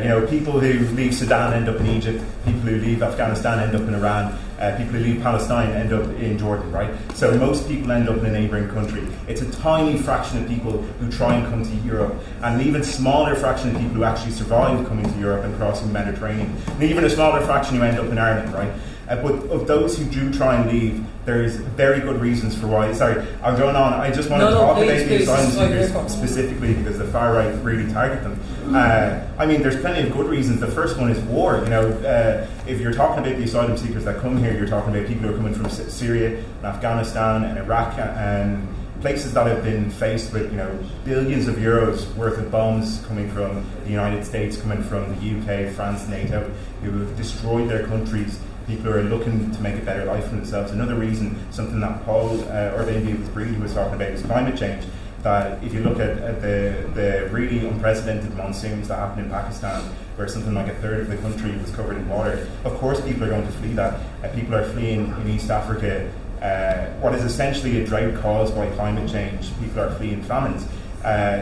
You know, people who leave Sudan end up in Egypt, people who leave Afghanistan end up in Iran, people who leave Palestine end up in Jordan, right? So most people end up in a neighbouring country. It's a tiny fraction of people who try and come to Europe, and an even smaller fraction of people who actually survive coming to Europe and crossing the Mediterranean, and even a smaller fraction who end up in Ireland, right? But of those who do try and leave, there's very good reasons for why. Sorry, I'm going on. I just want to talk about the asylum seekers specifically because the far right really target them. I mean, there's plenty of good reasons. The first one is war. You know, if you're talking about the asylum seekers that come here, you're talking about people who are coming from Syria and Afghanistan and Iraq and places that have been faced with, you know, billions of euros worth of bombs coming from the United States, coming from the UK, France, NATO, who have destroyed their countries. People who are looking to make a better life for themselves. Another reason, something that Paul or maybe it was Brady was talking about, is climate change. That if you look at the really unprecedented monsoons that happened in Pakistan, where something like a third of the country was covered in water, of course people are going to flee that. People are fleeing in East Africa what is essentially a drought caused by climate change. People are fleeing famines.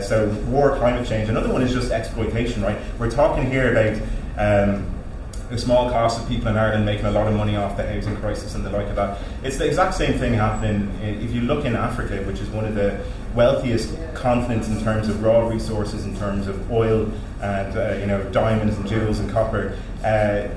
So war, climate change. Another one is just exploitation, right? We're talking here about a small class of people in Ireland making a lot of money off the housing crisis and the like of that. It's the exact same thing happening if you look in Africa, which is one of the wealthiest continents in terms of raw resources, in terms of oil and you know, diamonds and jewels and copper.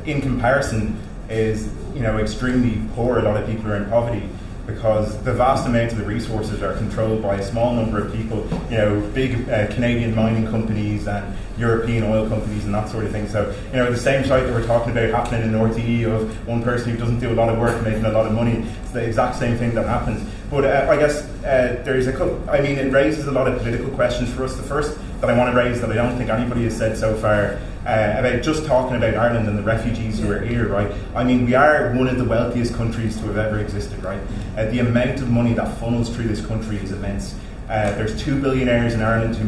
In comparison, is, you know, extremely poor. A lot of people are in poverty because the vast amount of the resources are controlled by a small number of people, you know, big Canadian mining companies and European oil companies and that sort of thing. So, you know, the same site that we're talking about happening in North EE of one person who doesn't do a lot of work making a lot of money, it's the exact same thing that happens. But I guess there's a couple, I mean, it raises a lot of political questions for us. The first that I want to raise that I don't think anybody has said so far, about just talking about Ireland and the refugees who are here, right? I mean, we are one of the wealthiest countries to have ever existed, right? The amount of money that funnels through this country is immense. There's 2 billionaires in Ireland who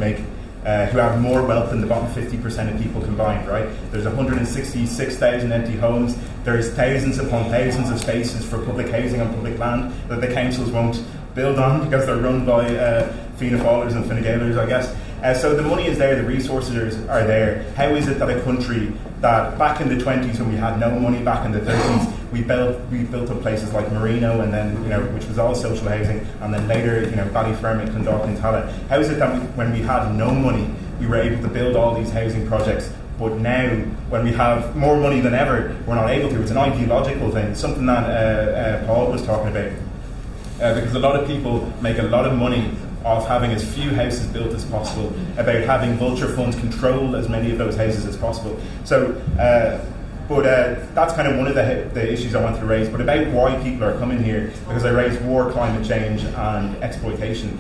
have more wealth than the bottom 50% of people combined, right? There's 166,000 empty homes. There's thousands upon thousands of spaces for public housing on public land that the councils won't build on because they're run by Fianna Fáilers and Fine Gaelers, I guess. So the money is there, the resources are there. How is it that a country that back in the 20s when we had no money, back in the 30s, we built up places like Marino and then, you know, which was all social housing, and then later, you know, Ballyfermot, Clondalkin and Tallaght. How is it that when we had no money, we were able to build all these housing projects, but now, when we have more money than ever, we're not able to? It's an ideological thing, something that Paul was talking about. Because a lot of people make a lot of money off having as few houses built as possible, about having vulture funds control as many of those houses as possible. So, but that's kind of one of the issues I wanted to raise. But about why people are coming here, because I raised war, climate change, and exploitation.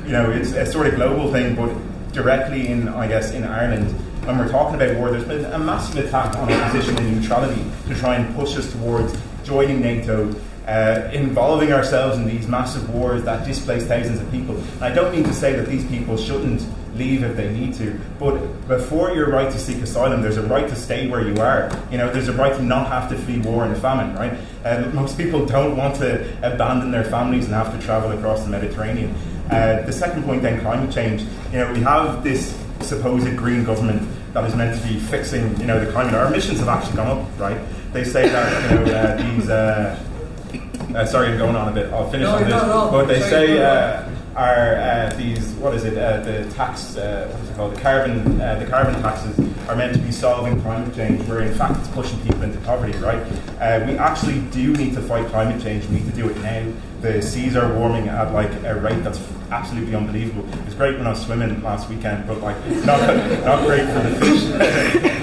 You know, it's a sort of global thing, but directly in Ireland, when we're talking about war, there's been a massive attack on our position in neutrality to try and push us towards joining NATO, involving ourselves in these massive wars that displace thousands of people. And I don't mean to say that these people shouldn't leave if they need to, but before your right to seek asylum, there's a right to stay where you are. You know, there's a right to not have to flee war and famine, right? Most people don't want to abandon their families and have to travel across the Mediterranean. The second point then, climate change. You know, we have this supposed green government that is meant to be fixing, you know, the climate. Our emissions have actually gone up, right? They say that, you know, these... sorry, I'm going on a bit. I'll finish on this. But they say the tax, what is it called? The carbon taxes are meant to be solving climate change, where in fact it's pushing people into poverty, right? We actually do need to fight climate change. We need to do it now. The seas are warming at like a rate that's absolutely unbelievable. It was great when I was swimming last weekend, but like not great for the fish.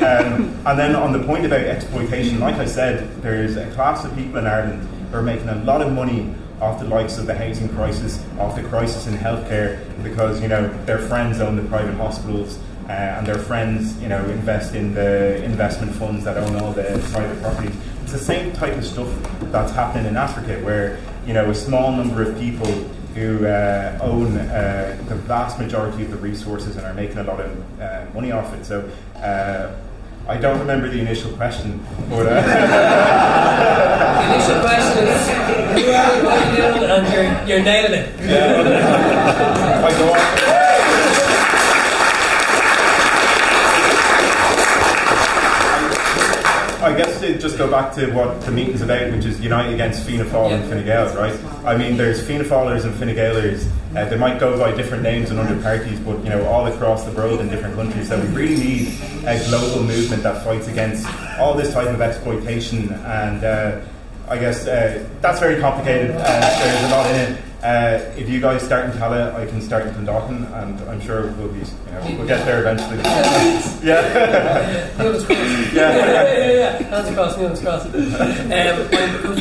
And then on the point about exploitation, like I said, there's a class of people in Ireland who are making a lot of money off the likes of the housing crisis, off the crisis in healthcare, because their friends own the private hospitals and their friends invest in the investment funds that own all the private properties. It's the same type of stuff that's happening in Africa, where a small number of people who own the vast majority of the resources and are making a lot of money off it. So I don't remember the initial question, but the initial question is who are you, what are you doing, and you're nailing it. I go on. I guess to just go back to what the meeting's about, which is Unite Against Fianna Fáil and Fine Gael, right? I mean, there's Fianna Fáilers and Fine Gaelers. They might go by different names in other parties, but all across the world in different countries. So we really need a global movement that fights against all this type of exploitation. And I guess that's very complicated. There's a lot in it. If you guys start in Tallaght, I can start in Clondalkin, and I'm sure we'll get there eventually. Yeah. Hands across, hands across.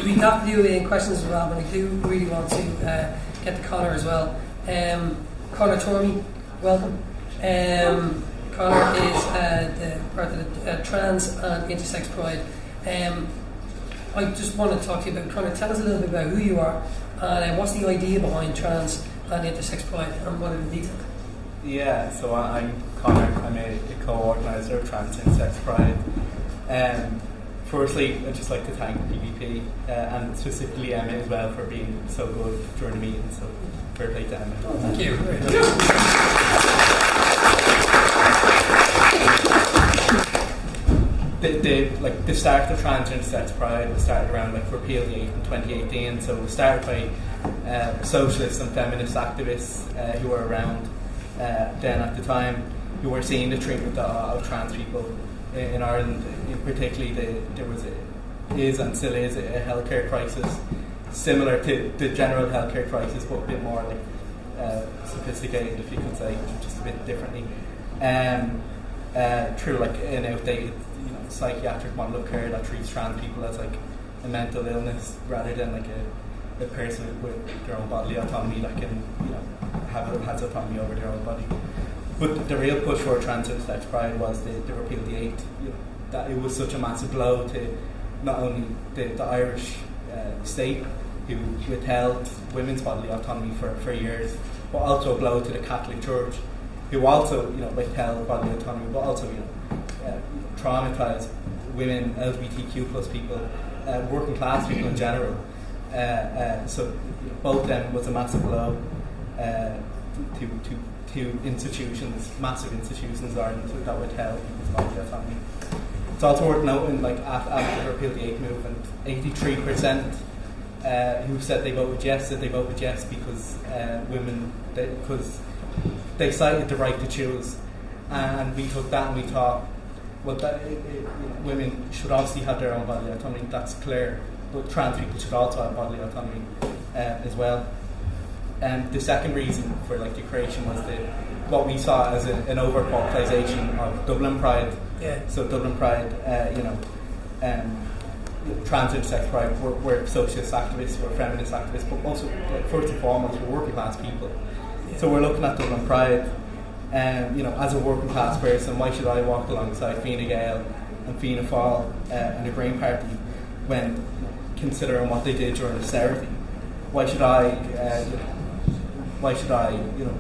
We have to do in questions as well, but I do really want to get to Conor as well. Conor Tormey, welcome. Conor is the part of the Trans and Intersex Pride. I just want to talk to you about, Conor, tell us a little bit about who you are and what's the idea behind Trans and Intersex Pride and what are the details? Yeah, so I'm Conor. I'm a co-organiser of Trans Intersex Pride. Firstly, I'd just like to thank PVP and specifically Emma as well for being so good during the meeting. So fair play to Emma. Thank you. The start of Trans Intersex Pride was started around Repeal the 8th in 2018. So it was started by socialists and feminist activists who were around then at the time, who were seeing the treatment of trans people in Ireland. Particularly, there is and still is a healthcare crisis similar to the general healthcare crisis, but a bit more sophisticated, if you could say, just a bit differently. Through an outdated psychiatric model of care that treats trans people as a mental illness rather than a person with their own bodily autonomy that can has autonomy over their own body. But the real push for Trans Intersex Pride was the Repeal the 8th. That it was such a massive blow to not only the Irish state, who withheld women's bodily autonomy for years, but also a blow to the Catholic Church, who also withheld bodily autonomy, but also traumatised women, LGBTQ plus people, working class people in general. So both them was a massive blow to institutions, massive institutions in Ireland that withheld people's bodily autonomy. It's also worth noting, after the Repeal the 8th movement, 83% who said they voted yes because because they cited the right to choose, and we took that and we thought, well, women should obviously have their own bodily autonomy. That's clear, but trans people should also have bodily autonomy as well. And the second reason for the creation was what we saw as an overpopularisation of Dublin Pride. Yeah. So Dublin Pride, Trans Intersex Pride, we're socialist activists, we're feminist activists, but also first and foremost we're working class people. Yeah. So we're looking at Dublin Pride, as a working class person, why should I walk alongside Fine Gael and Fianna Fáil and the Green Party when considering what they did during austerity? Why should I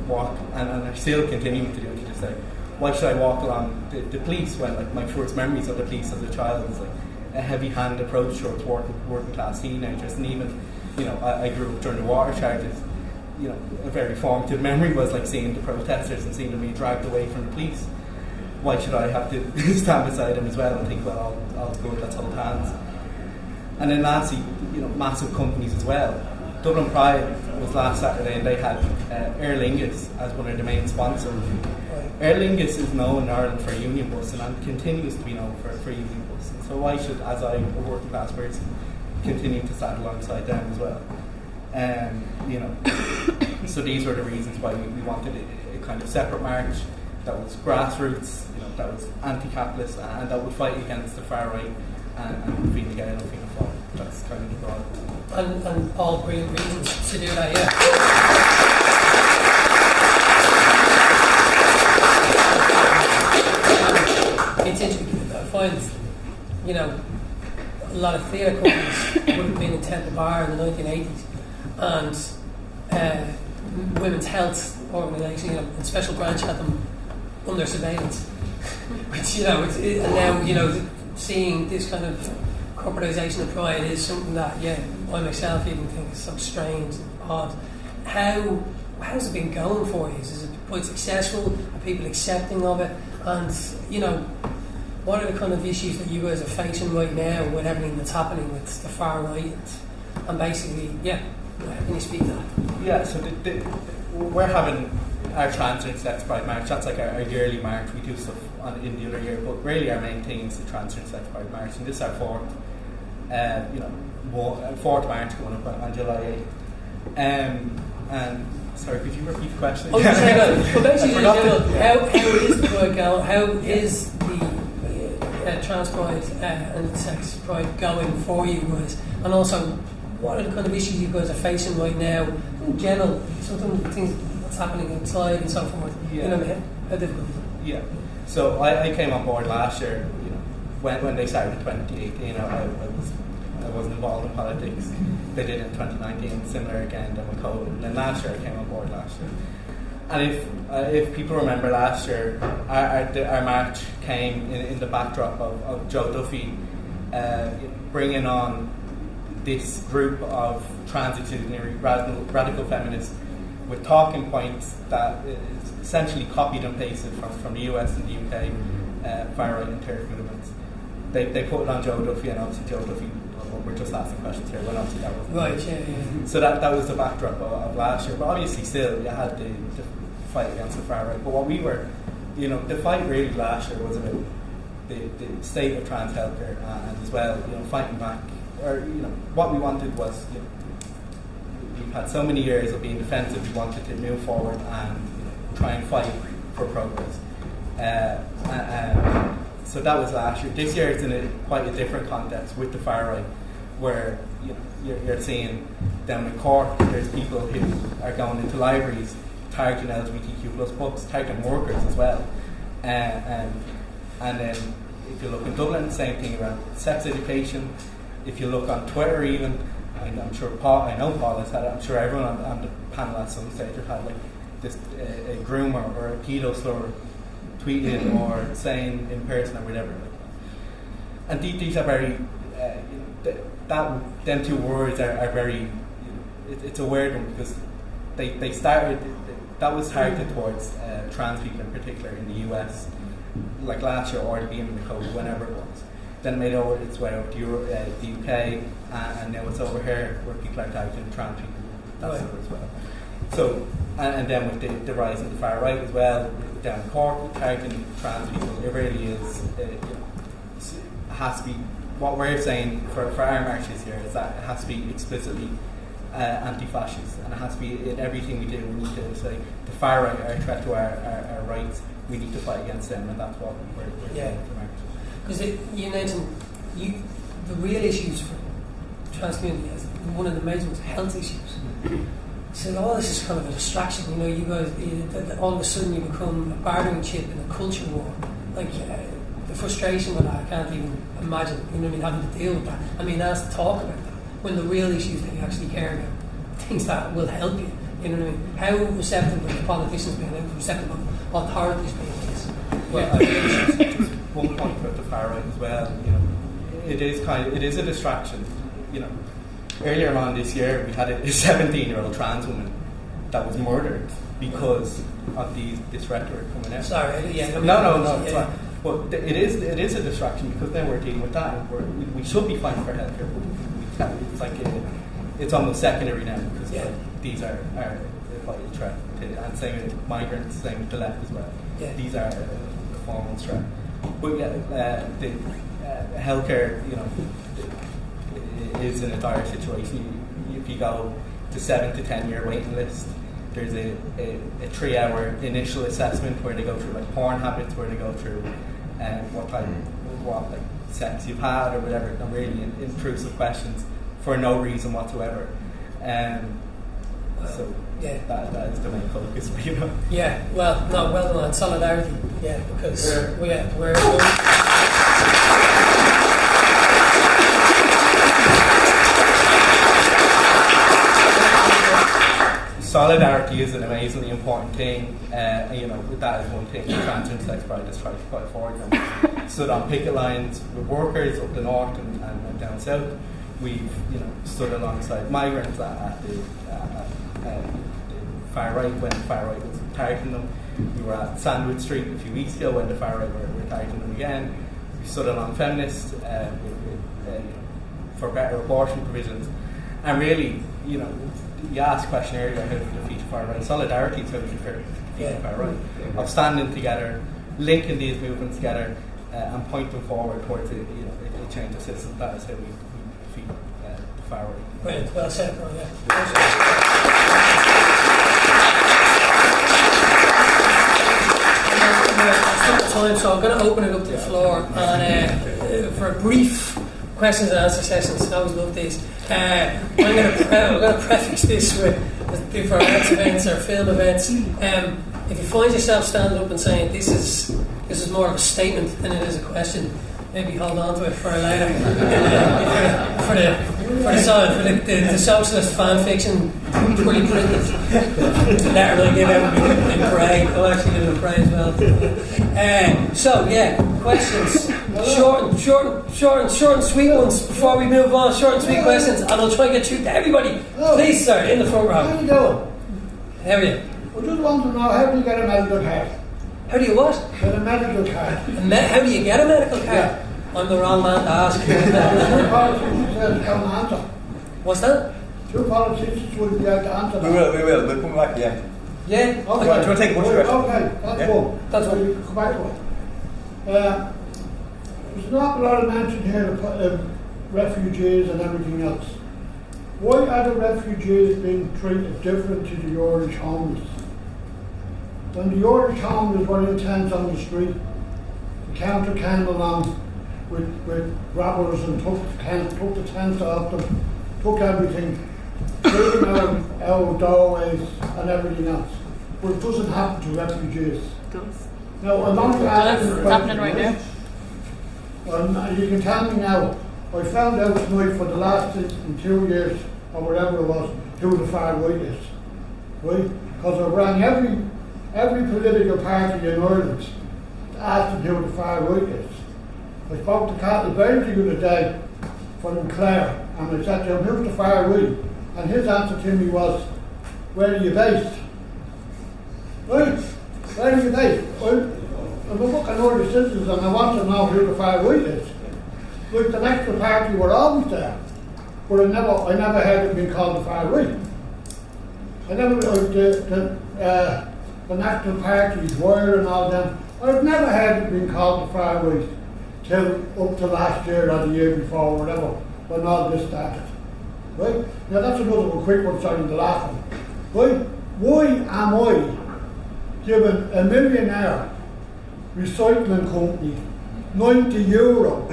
walk, and I'm still continuing to do it to this day, why should I walk along the police when my first memories of the police as a child was a heavy-handed approach towards working class teenagers, and even I grew up during the water charges. A very formative memory was seeing the protesters and seeing them be dragged away from the police. Why should I have to stand beside them as well and think, well, all's good, let's hold hands? And then lastly, massive companies as well. Dublin Pride was last Saturday and they had Aer Lingus as one of the main sponsors. Aer Lingus is known in Ireland for union busing and continues to be known for union busing. So why should, as a working class person, continue to stand alongside them as well? So these were the reasons why we wanted a kind of separate march that was grassroots, that was anti-capitalist, and that would fight against the far right and Fine Gael and Fianna Fáil. That's kind of the broad. And all brilliant reasons to do that, yeah. It's interesting. I find, a lot of theatre companies would have been in Temple Bar in the 1980s, and Women's Health Organisation and Special Branch had them under surveillance. Which, and now, seeing this kind of corporatisation of pride is something that, I myself even think is so strange and odd. How's it been going for you? Is it quite successful? Are people accepting of it? And, what are the kind of issues that you guys are facing right now with everything that's happening with the far right? And basically, how can you speak to that? Yeah, so we're having our Transgender Sex Pride March. That's like our yearly march. We do stuff in the other year, but really our main thing is the Transgender Sex Pride March. And this is our fourth march coming up on July 8th. And sorry, could you repeat the question? Well, basically, how is the pride going? How is the trans pride and sex pride going for you guys? And also, what are the kind of issues you guys are facing right now in general? Some of the things that's happening outside and so forth. Yeah. How difficult? Yeah. So I came on board last year. When they started in 2018, I wasn't involved in politics. They did it in 2019, similar again then with COVID. And then last year I came on board last year. And if people remember last year, our march came in the backdrop of Joe Duffy bringing on this group of trans-exclusionary radical feminists with talking points that is essentially copied and pasted from the US and the UK far-right and terrorist movements. They put it on Joe Duffy, and obviously Joe Duffy, we're just asking questions here, when obviously that wasn't right, yeah. So that was the backdrop of last year. But obviously still, you had the fight against the far right. But what we were, the fight really last year was about the state of trans healthcare and as well, fighting back. Or, what we wanted was, we've had so many years of being defensive, we wanted to move forward and try and fight for progress. So that was last year. This year it's in quite a different context with the far right, where you're seeing down in Cork, there's people who are going into libraries, targeting LGBTQ plus books, targeting workers as well. And then if you look in Dublin, same thing around sex education. If you look on Twitter even, I'm sure Paul has had it, I'm sure everyone on the panel at some stage have had this a groomer or a pedo slur tweeting or saying in person or whatever. And these are very, them two words are very, it's a weird one because they started, that was targeted towards trans people in particular in the US, like last year or at the beginning of the COVID, whenever it was. Then made over its way over to Europe, the UK, and now it's over here where people are targeting trans people. That's it as well. So, and then with the rise of the far right as well, down in Cork, targeting trans people, it really is, it has to be, what we're saying for our marches here is that it has to be explicitly anti-fascist, and it has to be in everything we do. We need to say the far right are a threat to our rights, we need to fight against them, and that's what we're doing for marches. Because you mentioned the real issues for the trans community is one of the major ones, health issues. So all this is kind of a distraction. You guys, all of a sudden you become a bargaining chip in a culture war. The frustration with that, I can't even imagine. Having to deal with that. As to talk about that when the real issues that you actually care about, things that will help you. How receptive have the politicians been? How receptive have authorities been to this? One point about the far right as well, it is a distraction. Earlier on this year, we had a 17-year-old trans woman that was murdered because of this rhetoric coming out. Sorry, no, it's fine. But it is a distraction because then we're dealing with that. We should be fighting for healthcare, but we can't. It's almost secondary now because these are a vital threat. And same with migrants, same with the left as well. these are a performance threat. But the healthcare, is in a dire situation. If you go to 7 to 10 year waiting list, there's a 3-hour initial assessment where they go through like porn habits, where they go through what sex you've had or whatever, not really intrusive questions for no reason whatsoever. So that is the main focus, Yeah, well done on solidarity. Yeah, because we're solidarity is an amazingly important thing. That is one thing. Trans and Intersex Pride has tried to fight forward. And stood on picket lines with workers up the north and down south. We've stood alongside migrants at the far right when the far right was targeting them. We were at Sandwood Street a few weeks ago when the far right were targeting them again. We stood along feminists for better abortion provisions. And really, you asked a question earlier, how to defeat the far right. Solidarity is how to defeat the far right. Of standing together, linking these movements together, and pointing forward towards a change of system. That is how we defeat the far right. Brilliant. Well said, Ron. Time, so I'm going to open it up to the floor and for a brief questions and answer sessions. I always love these. I'm going to preface this with for arts events or film events. If you find yourself standing up and saying this is more of a statement than it is a question, maybe hold on to it for later. for the socialist fan fiction pre-printed letter I give out in parade. I'll actually give it a parade as well. Questions. Short and sweet ones before we move on. Short and sweet questions, and I'll try and get through to everybody. Please, sir, in the front row. How are you doing? How are you? I just want to know, how do you get a medical card? How do you what? Get a medical card. How do you get a medical card? Yeah. I'm the wrong man to ask. Two politicians said come answer. What's that? Two politicians will be able to answer that. We will. We'll come back, yeah. Yeah? Okay. Do you want to take a bunch of it? Okay, that's one. That's one. We'll come back to it. There's not a lot of mention here of refugees and everything else. Why are the refugees being treated different to the Irish homeless? When the Irish homeless were in tents on the street, the counter came along with grabbers and took the tents off them, took everything, clearing our doorways and everything else. But it doesn't happen to refugees. It does. Now, I'm not asking It's happening right now. You can tell me now, I found out tonight for the last 2 years, or whatever it was, who the far right is. Right? Because I rang every political party in Ireland to ask them who the far right is. I spoke to Cathal Bailey the other day from Clare, and I said to him, who's the far right? And his answer to me was, where are you based? Right? Where are you based? I'm a fucking Irish citizen and I want to know who the far right is. Like the National Party were always there, but I never heard it being called the far right. I never the National Parties were and all them. I've never heard it being called the far right till up to last year or the year before or whatever, when all this started. Right? Now that's another one, quick one, sorry, the last one. Right? Why am I giving a millionaire recycling company €90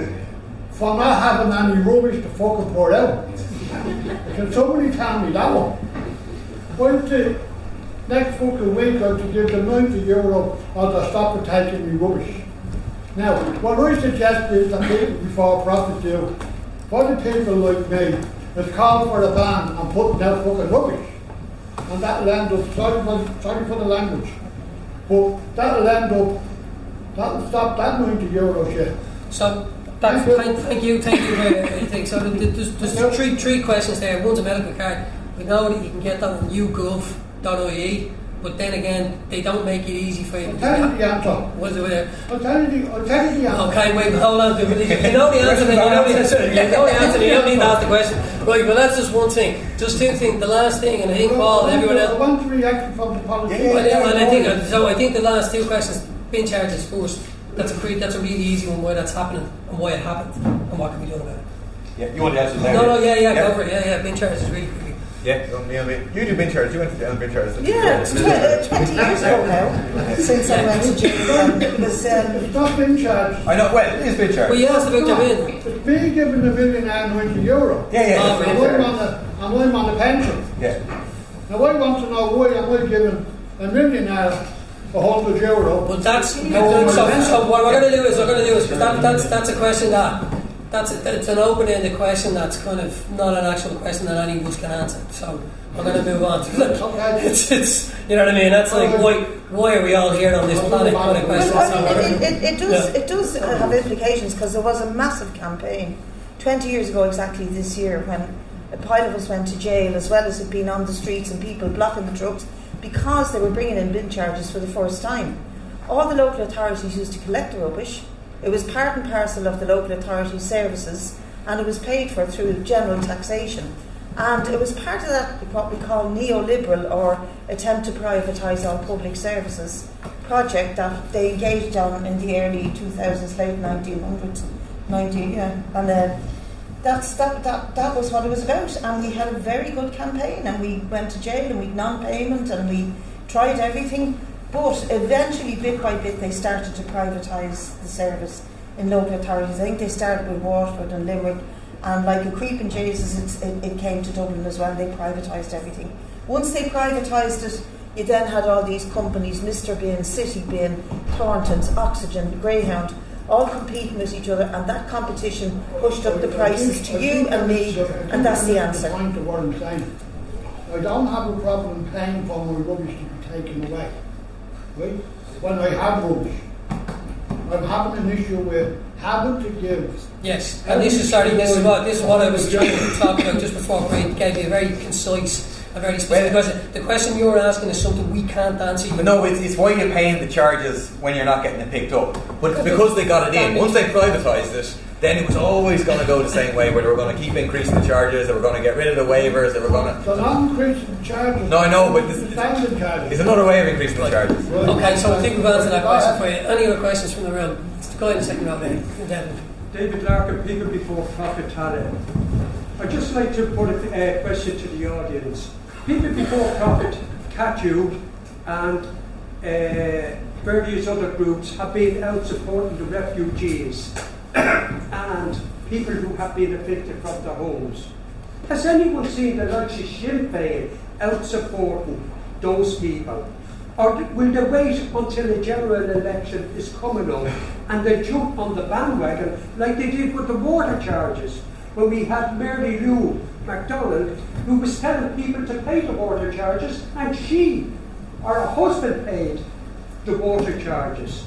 for not having any rubbish to fucking pour out? Can somebody tell me that one? Why the next fucking week I have to give them €90 or to stop taking me rubbish? Now, what I suggest is that people before profit do, for the people like me, is call for a ban and putting out fucking rubbish. And that'll end up, sorry for the language, but that'll stop that €90 shit. So, thank you. So there's three questions there. One's a medical card. We know that you can get that on yougov.ie, but then again, they don't make it easy for you. I'll tell you the answer. What's it with it? I'll tell you the answer. Okay, wait, hold on. You know the answer, then you know the answer. You know the answer, you don't need to ask the question. Right, well, that's just one thing. Just two things. The last thing, and I think Paul and everyone else. I want to react from the politicians. I think the last two questions. bin charges first. That's a really easy one. Why that's happening and why it happened and what can be done about it. Yeah, you want to answer that? No, go for it. Yeah, bin charges is really. Yeah, you do bin charges. You went to bin charges. Yeah, it's 20 years ago now since I went to jail. Because It's not bin charge. I know. Well, it is bin charge. Well, you asked about your bin. It's me giving the millionaire €90. Yeah. I'm on a pension. Yeah. Now I want to know why am I giving a millionaire €100? But that's so what we're going to do is because that's a question it's an open-ended question that's kind of not an actual question that any of us can answer. So we're going to move on. It's you know what I mean. That's like why are we all here on this planet? Kind of question. Well, it does have implications because there was a massive campaign 20 years ago exactly this year when a pile of us went to jail as well as it being on the streets and people blocking the trucks because they were bringing in bin charges for the first time. All the local authorities used to collect the rubbish. It was part and parcel of the local authority services and it was paid for through general taxation. And it was part of that, what we call neoliberal or attempt to privatise all public services project that they engaged on in the early 2000s, late 1900s. And that was what it was about. And we had a very good campaign and we went to jail and we non-payment and we tried everything. But eventually, bit by bit, they started to privatise the service in local authorities. I think they started with Waterford and Limerick, and like a creep in Jesus, it came to Dublin as well. They privatised everything. Once they privatised it, you then had all these companies, Mr. Bin, City Bin, Thorntons, Oxygen, Greyhound, all competing with each other, and that competition pushed up the prices to you and me, and that's the answer. Point to what I'm saying. I don't have a problem paying for my rubbish to be taken away. Right? When I have rubbish, I'm having an issue with having to give. Yes, and this is what I was trying to talk about just before Craig gave you a very concise, a very specific question. The question you're asking is something we can't answer. But no, it's why you're paying the charges when you're not getting it picked up. But it's because they got it in. Once they privatised it, then it was always going to go the same way, where they were going to keep increasing the charges, they were going to get rid of the waivers, they were going to... So not increasing the charges. No, I know, but it's another way of increasing the charges. Right. Okay, so I think we've answered that question for you. Any other questions from the room? Go ahead in the second row there. David Larkin, People Before Profit Tala. I'd just like to put a question to the audience. People Before Profit, CATU, and various other groups have been out supporting the refugees and people who have been evicted from their homes. Has anyone seen the likes of Sinn Féin out supporting those people? Or will they wait until a general election is coming up and they jump on the bandwagon like they did with the water charges when we had Mary Lou MacDonald who was telling people to pay the water charges and she or her husband paid the water charges?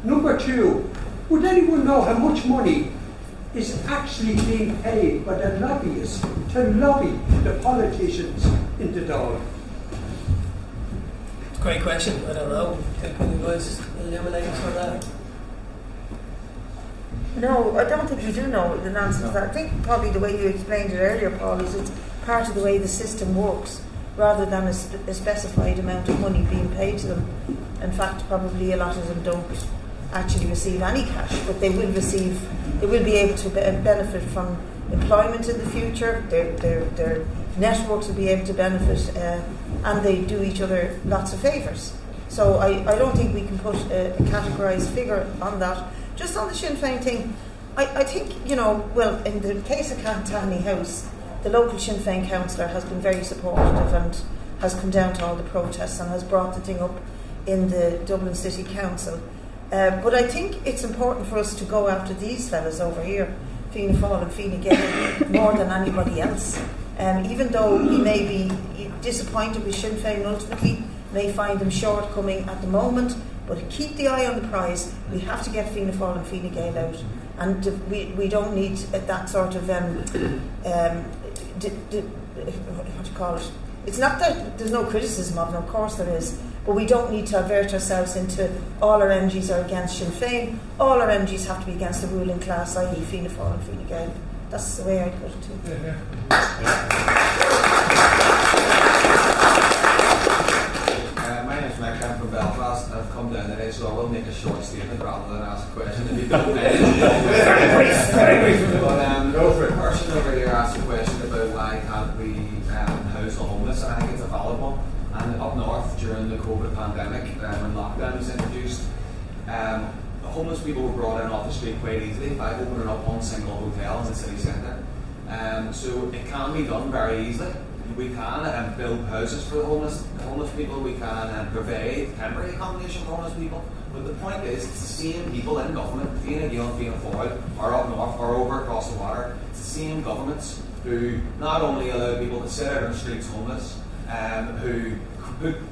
Number two, would anyone know how much money is actually being paid by the lobbyists to lobby the politicians into Dáil? Great question. I don't know. Can you guys illuminate us on that? No, I don't think you do know the answer to that. I think probably the way you explained it earlier, Paul, is it's part of the way the system works rather than a specified amount of money being paid to them. In fact, probably a lot of them don't actually receive any cash, but they will be able to benefit from employment in the future. Their networks will be able to benefit, and they do each other lots of favours. So I don't think we can put a categorised figure on that. Just on the Sinn Féin thing, I think, well, in the case of Cantani House, the local Sinn Féin councillor has been very supportive and has come down to all the protests and has brought the thing up in the Dublin City Council. But I think it's important for us to go after these fellas over here, Fianna Fáil and Fine Gael, more than anybody else. Even though he may be disappointed with Sinn Féin ultimately, may find them shortcoming at the moment, but keep the eye on the prize. We have to get Fianna Fáil and Fine Gael out. And we don't need that sort of, what do you call it? It's not that there's no criticism of them, of course there is, but we don't need to avert ourselves into all our MGs are against Sinn Féin, all our MGs have to be against the ruling class, i.e. Fianna Fáil and Fine Gael. That's the way I put it too. My name is Mac, I'm from Belfast. I've come down today, so I will make a short rather than ask a question if you don't mind. But Go for it. the person over here asked a question about why can't we house the homeless, and I think it's a valid one. And up north during the COVID pandemic, when lockdown was introduced, homeless people were brought in off the street quite easily by opening up one single hotel in the city centre. So it can be done very easily. We can build houses for the homeless people. We can provide temporary accommodation for homeless people. But the point is, it's the same people in government, Fianna Gael and Fianna Fáil, or up north, or over across the water. It's the same governments who not only allow people to sit out on the streets homeless, who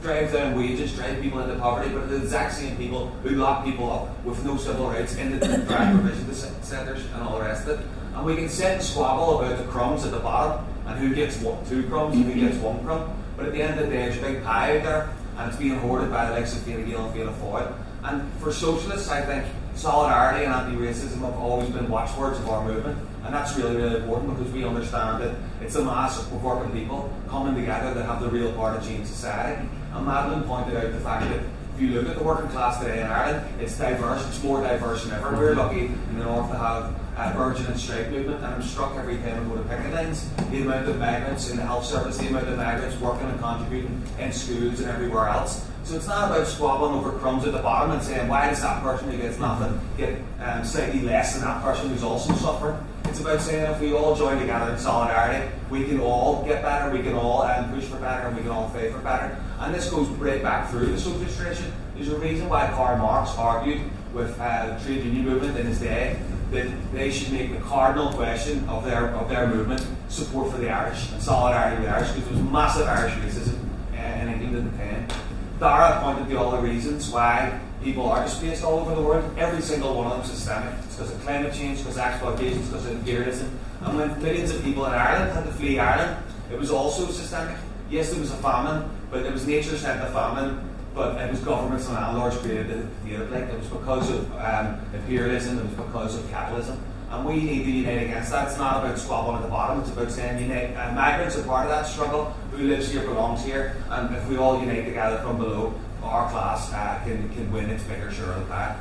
drive down wages, drive people into poverty, but the exact same people who lock people up with no civil rights in the drag provision centres and all the rest of it. And we can sit and squabble about the crumbs at the bottom and who gets 2 crumbs and who gets 1 crumb. But at the end of the day, there's a big pie out there, and it's being hoarded by the likes of Fianna Gael and Fianna Fáil. And for socialists, I think solidarity and anti-racism have always been watchwords of our movement, and that's really, really important because we understand that it's a mass of working people coming together that have the real power to change society. And Madeleine pointed out the fact that if you look at the working class today in Ireland, it's diverse, it's more diverse than ever. We're lucky in the north to have a burgeoning strike movement, and I'm struck every time we go to picket lines, the amount of migrants in the health service, the amount of migrants working and contributing in schools and everywhere else. So it's not about squabbling over crumbs at the bottom and saying, why does that person who gets nothing get slightly less than that person who's also suffering? It's about saying if we all join together in solidarity, we can all get better, we can all push for better, and we can all fight for better. And this goes right back through the socialist tradition. There's a reason why Karl Marx argued with the trade union movement in his day that they should make the cardinal question of their movement support for the Irish and solidarity with the Irish, because there was massive Irish racism in England at the time. Dara pointed to all the reasons why people are displaced all over the world. Every single one of them is systemic. It's because of climate change, because of exploitation, it's because of imperialism. And when millions of people in Ireland had to flee Ireland, it was also systemic. Yes, there was a famine, but it was nature sent the famine, but it was governments and landlords created the outbreak. It was because of imperialism, it was because of capitalism. And we need to unite against that. It's not about squabbling at the bottom, it's about saying unite. Migrants are part of that struggle. Who lives here belongs here. And if we all unite together from below, our class can win its bigger share of the pie.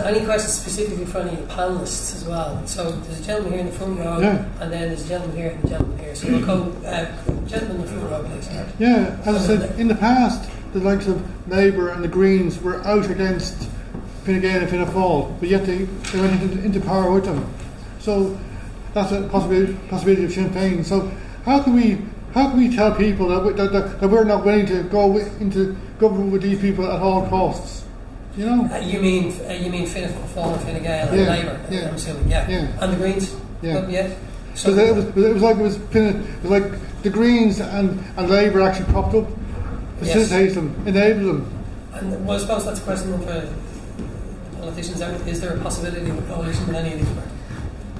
Any questions specifically for any of the panellists as well? So there's a gentleman here in the front row, and then there's a gentleman here and a gentleman here. So we'll go, gentleman in the front row, please. Yeah, as I said, in the past, the likes of Labour and the Greens were out against Fine Gael and Fianna Fáil, but yet they went into power with them. So that's a possibility of Sinn Féin. So how can we tell people that we're not willing to go into government with these people at all costs? You know? You mean Fianna Fáil and Fine Gael and Labour? Yeah. I'm assuming, and the Greens? Yeah. So it was like the Greens and Labour actually propped up, facilitated them, enabled them. And well, I suppose that's a question for the politicians out. Is there a possibility of a coalition with any of these parties?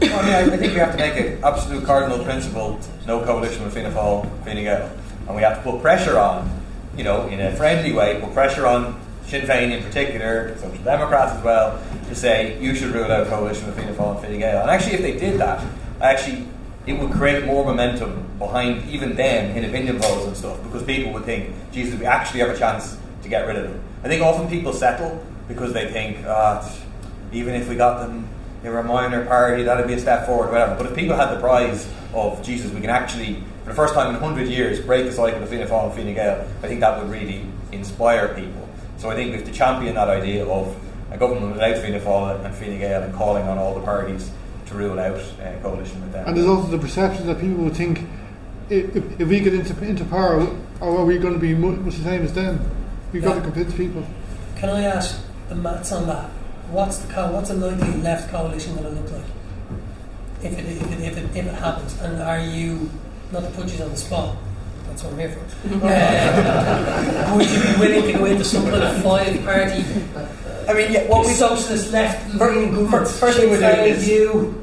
Well, I mean, I think we have to make an absolute cardinal principle: no coalition with Fianna Fáil, Fine Gael, and we have to put pressure on, in a friendly way, put pressure on Sinn Féin in particular, Social Democrats as well, to say you should rule out coalition with Fianna Fáil and Fine Gael. And actually, if they did that, it would create more momentum behind even them in opinion polls and stuff, because people would think, Jesus, we actually have a chance to get rid of them. I think often people settle because they think, even if we got them, they were a minor party, that'd be a step forward, whatever. But if people had the prize of, Jesus, we can actually, for the first time in 100 years, break the cycle of Fianna Fáil and Fine Gael, I think that would really inspire people. So I think we have to champion that idea of a government without Fianna Fáil and Fine Gael, and calling on all the parties to rule out a coalition with them. And there's also the perception that people would think, if we get into power, are we going to be much the same as them? We've got to convince people. Can I ask the maths on that? What's a likely left coalition going to look like if it happens? And are you, not to put you on the spot, that's what I'm here for, would you be willing to go into some kind of 5-party? I mean, what we socialist left government? First thing we do is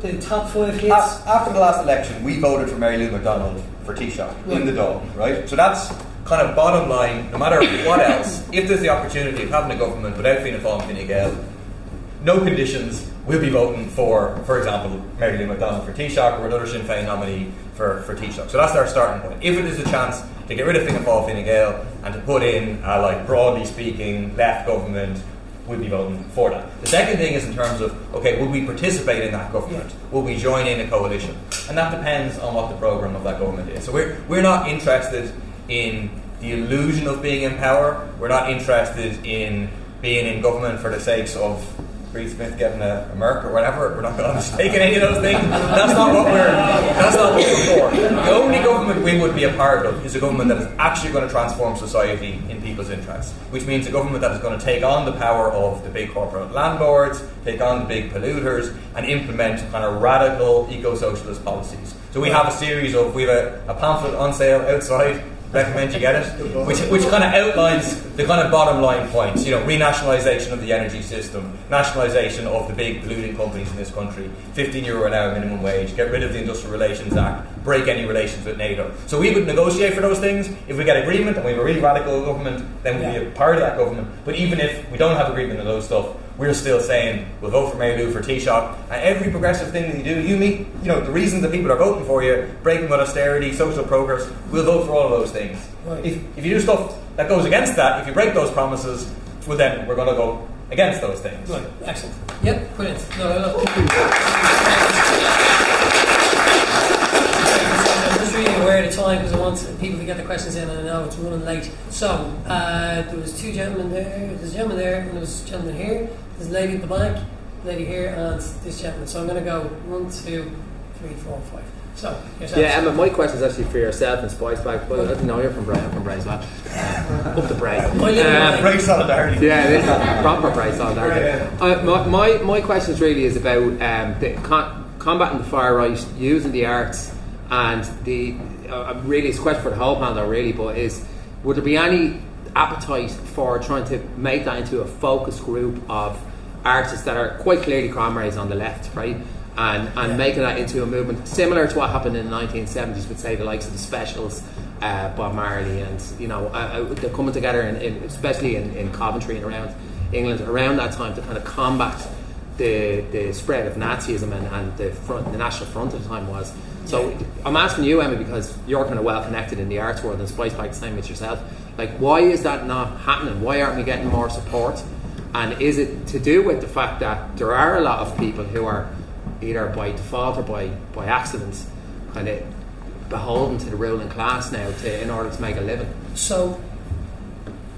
the top 5 hits. After the last election, we voted for Mary Lou McDonald for Taoiseach in the Dáil, right? So that's kind of bottom line. No matter what else, if there's the opportunity of having a government without Fianna Fáil and Fine Gael, no conditions, we'll be voting for example, Mary Lou McDonald for Taoiseach or another Sinn Féin nominee for Taoiseach. So that's our starting point. If it is a chance to get rid of Fianna Fáil, Fine Gael and to put in like broadly speaking left government, we'll be voting for that. The second thing is in terms of, okay, will we participate in that government? Will we join in a coalition? And that depends on what the programme of that government is. So we're not interested in the illusion of being in power. We're not interested in being in government for the sakes of Reid Smith getting a Merc or whatever. We're not going to take any of those things. That's not what we're for. The only government we would be a part of is a government that is actually going to transform society in people's interests, which means a government that is going to take on the power of the big corporate landlords, take on the big polluters, and implement kind of radical eco-socialist policies. So we have a pamphlet on sale outside. Recommend you get it, which kind of outlines the kind of bottom line points. Renationalisation of the energy system, nationalisation of the big polluting companies in this country, €15 an hour minimum wage, get rid of the Industrial Relations Act, break any relations with NATO. So we would negotiate for those things. If we get agreement and we have a really radical government, then we'll be a part of that government. But even if we don't have agreement on those stuff, we're still saying we'll vote for Mary Lou for Taoiseach, and every progressive thing that you do, the reasons that people are voting for you, breaking with austerity, social progress, we'll vote for all of those things. Right. If you do stuff that goes against that, if you break those promises, well then we're going to go against those things. Right, excellent. Yep, brilliant. No. I'm just really aware of the time because I want people to get the questions in, and I know it's running late. So, there was two gentlemen there, there's a gentleman there, and there was a gentleman here. There's a lady at the back, lady here, and this gentleman. So I'm going to go 1, 2, 3, 4, 5. So, yourself. Yeah, Emma, my question is actually for yourself and Spice Bag. Well, I don't know, you're from Bray. I'm from Bray as well. Up the Bray. Bray solidarity. Yeah, it is proper Bray solidarity. My question is really about combating the far right, using the arts, and really it's a question for the whole panel really, but would there be any appetite for trying to make that into a focus group of artists that are quite clearly comrades on the left, right? And making that into a movement similar to what happened in the 1970s with, say, the likes of the Specials, Bob Marley, and they're coming together, especially in Coventry and around England around that time to kind of combat the spread of Nazism and the National Front at the time was. So I'm asking you, Emma, because you're kind of well connected in the arts world, and Spice Bag the same with yourself. Like, why is that not happening? Why aren't we getting more support? And is it to do with the fact that there are a lot of people who are either by default or by accident kind of beholden to the ruling class now in order to make a living? So,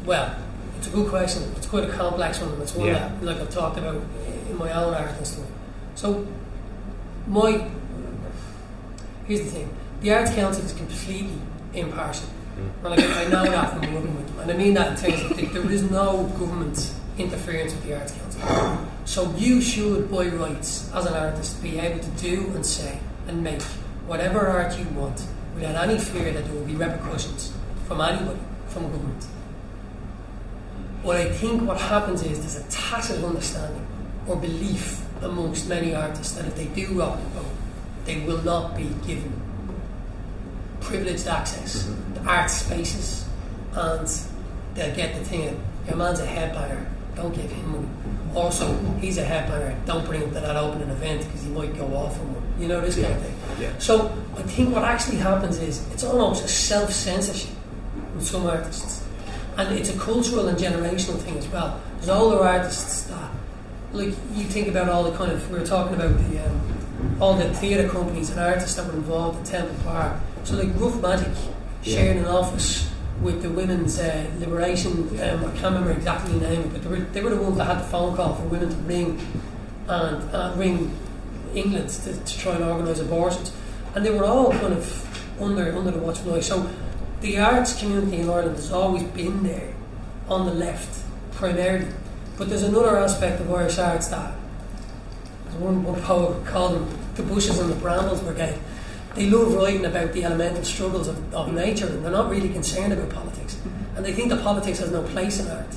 well, it's a good question. It's quite a complex one, and it's one that, like I've talked about in my own art and stuff. So, here's the thing: the Arts Council is completely impartial. And I know that from working with them, and I mean that in terms of there is no government interference with the Arts Council. So you should, by rights, as an artist, be able to do and say and make whatever art you want without any fear that there will be repercussions from anybody, from government. What I think what happens is there's a tacit understanding or belief amongst many artists that if they do rock and roll, they will not be given privileged access to art spaces, and they'll get the thing of, your man's a headbanger, don't give him money. Also, he's a headbanger, don't bring him to that opening event because he might go off on one. This kind of thing. Yeah. So I think what actually happens is it's almost a self-censorship with some artists. And it's a cultural and generational thing as well. There's older artists that, like, you think about all the kind of, we were talking about all the theatre companies and artists that were involved in Temple Park. So like Rough Magic shared an office with the women's liberation, I can't remember exactly the name, but they were the ones that had the phone call for women to ring England to try and organise abortions. And they were all kind of under the watchful eye. So the arts community in Ireland has always been there on the left, primarily. But there's another aspect of Irish arts that, as one poet called them, the bushes and the brambles brigade. They love writing about the elemental struggles of nature, and they're not really concerned about politics. And they think that politics has no place in art.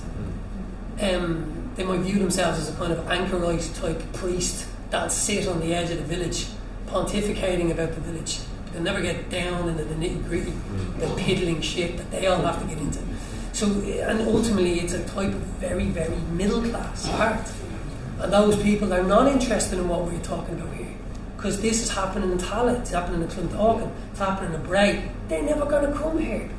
They might view themselves as a kind of anchorite type priest that'll sit on the edge of the village, pontificating about the village. But they'll never get down into the nitty-gritty, the piddling shit that they all have to get into. So, and ultimately it's a type of very, very middle-class art. And those people are not interested in what we're talking about here. Because this is happening in Tallaght, it's happening in Clondalkin, it's happening in Bray. They're never going to come here.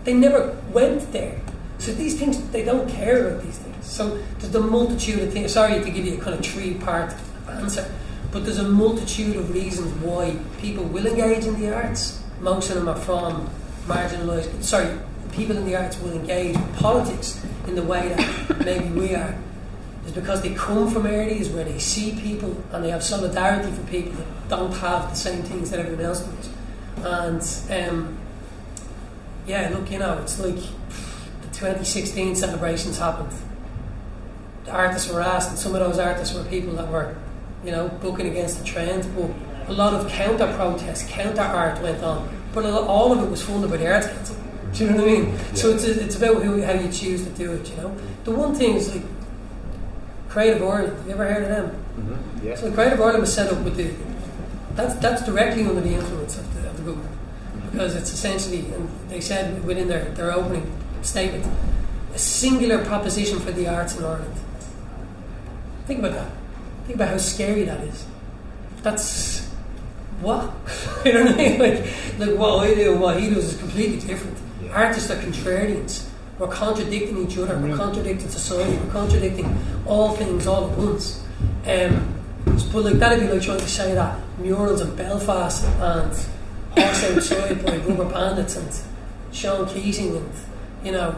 They never went there. So these things, they don't care about these things. So there's a multitude of things. Sorry to give you a kind of 3-part answer, but there's a multitude of reasons why people will engage in the arts. Most of them are from marginalised... Sorry, people in the arts will engage in politics in the way that maybe we are. It's because they come from areas where they see people and they have solidarity for people that don't have the same things that everyone else does. And yeah, look, you know, it's like the 2016 celebrations happened. The artists were asked, and some of those artists were people that were, you know, bucking against the trend, but a lot of counter-protest, counter-art went on, but all of it was funded by the Arts Council. Do you know what I mean? Yeah. So it's about how you choose to do it, you know. The one thing is, like, Creative Ireland, have you ever heard of them? Mm-hmm. Yeah. So Creative Ireland was set up with that's directly under the influence of the government, because it's essentially, and they said within their opening statement, a singular proposition for the arts in Ireland. Think about that. Think about how scary that is. That's what? You know what I mean? Like what I do and what he does is completely different. Yeah. Artists are contrarians. We're contradicting each other. We're contradicting society. We're contradicting all things all at once. But like that'd be like trying to say that murals in Belfast and Horse Outside by Rubber Bandits and Sean Keating and, you know,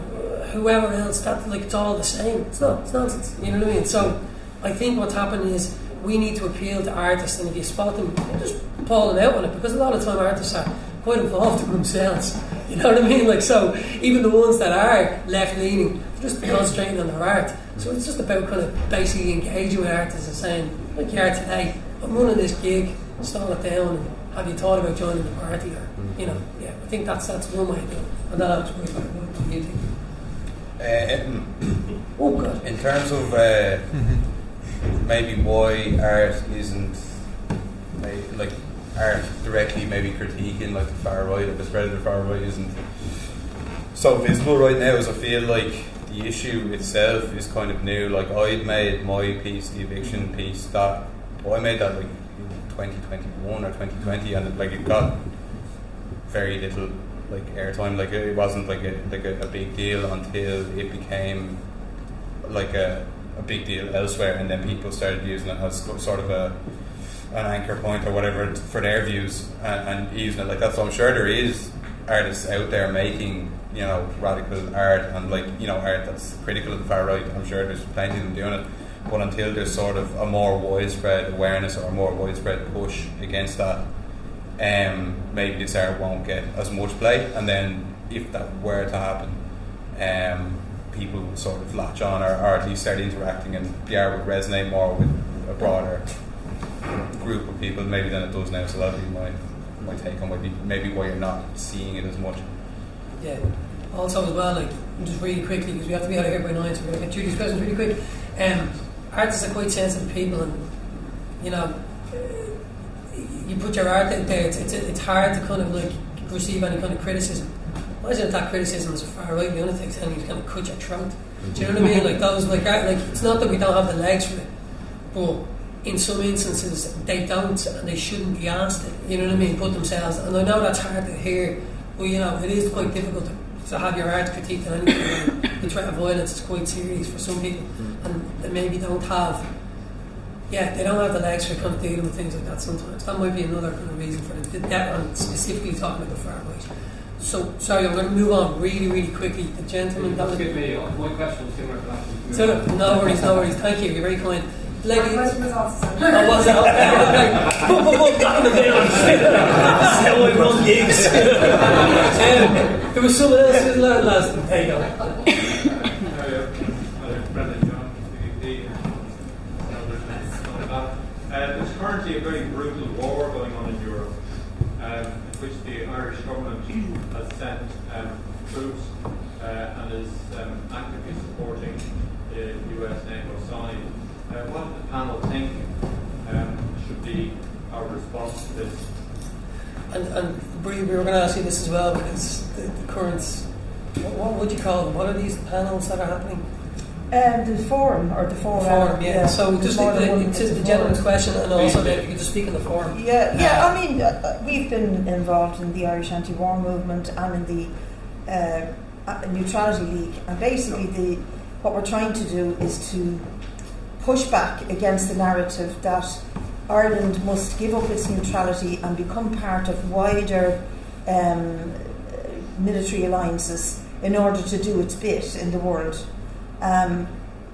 whoever else, that like it's all the same. It's not. It's nonsense. You know what I mean? So I think what's happening is we need to appeal to artists, and if you spot them, just call them out on it, because a lot of time artists are quite involved in themselves. You know what I mean? Like, so even the ones that are left leaning, just concentrating on their art. So it's just about kind of basically engaging with artists and saying, like you are today, I'm running this gig, stall it down, and have you thought about joining the party? Or, you know, yeah, I think that's one way to do it. And that answers my question. What do you think? Oh God! In terms of maybe why art isn't like art directly maybe critiquing like the far right, or the spread of the far right isn't so visible right now, is I feel like the issue itself is kind of new. Like I'd made my piece, the eviction piece, that I made that like in 2021 or 2020, and it got very little like airtime. Like it wasn't like a big deal until it became like a big deal elsewhere, and then people started using it as sort of an anchor point or whatever for their views, and using it like that. So I'm sure there is artists out there making, you know, radical art and, like, you know, art that's critical of the far right. I'm sure there's plenty of them doing it, but until there's sort of a more widespread awareness or a more widespread push against that, maybe this art won't get as much play. And then if that were to happen, people would sort of latch on, or at least start interacting, and the art would resonate more with a broader group of people maybe than it does now. So that would be my take on maybe why you're not seeing it as much. Yeah. Also as well, like, just really quickly, because we have to be out of here by 9, so we're going to get through these questions really quick. Artists are quite sensitive people, and, you know, you put your art out there, it's hard to kind of like receive any kind of criticism. Imagine if that criticism is a far right, the only thing telling you is going to cut your throat. Do you know what I mean? Like those, like it's not that we don't have the legs for it, but in some instances they don't, and they shouldn't be asked it. You know what I mean? Put themselves, and I know that's hard to hear, but you know it is quite difficult to have your art critiqued on anything. The threat of violence is quite serious for some people, and they maybe don't have. Yeah, they don't have the legs for kind of dealing with things like that sometimes. That might be another kind of reason for it. I'm specifically talking about the far right. So, sorry, I'm going to move on really, really quickly. The gentleman... That was good me. My question was similar to that. So, no worries. Thank you. You're very kind. Lady, my question was also similar. Oh, was it? Okay. Boom, down the middle. That's how I run gigs. There was someone else who learned last time. There you go. Brendan John, PvP. There's currently a very brutal war going on in Europe, in which the Irish government has sent troops and is actively supporting the US NATO side. What does the panel think should be our response to this? And Bree, we were going to ask you this as well, because the current, what would you call them? What are these panels that are happening? The forum or the forum. Forum, yeah. So just the gentleman's question, and also then if you could just speak in the forum. Yeah. I mean, we've been involved in the Irish anti-war movement and in the Neutrality League, and basically what we're trying to do is to push back against the narrative that Ireland must give up its neutrality and become part of wider military alliances in order to do its bit in the world.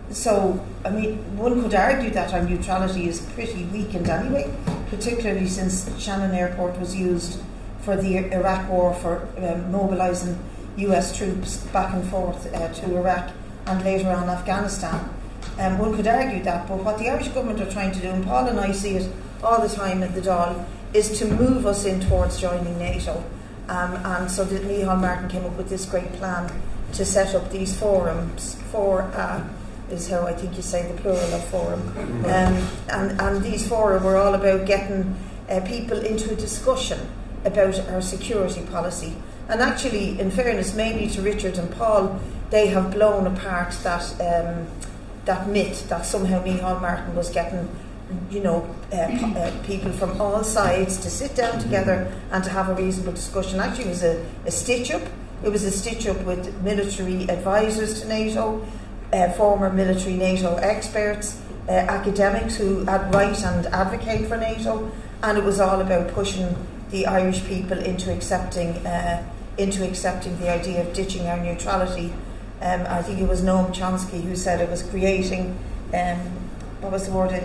So, I mean, one could argue that our neutrality is pretty weakened anyway, particularly since Shannon Airport was used for the Iraq war for mobilising US troops back and forth to Iraq and later on Afghanistan. One could argue that, but what the Irish government are trying to do, and Paul and I see it all the time at the Dáil, is to move us in towards joining NATO. And so that Micheál Martin came up with this great plan to set up these forums. Is how I think you say the plural of forum. And these fora were all about getting people into a discussion about our security policy. And actually, in fairness, mainly to Richard and Paul, they have blown apart that myth that somehow Micheál Martin was getting, people from all sides to sit down together and to have a reasonable discussion. Actually, it was a stitch-up. It was a stitch-up with military advisors to NATO, former military NATO experts, academics who write and advocate for NATO, and it was all about pushing the Irish people into accepting the idea of ditching our neutrality. I think it was Noam Chomsky who said it was creating, what was the word? That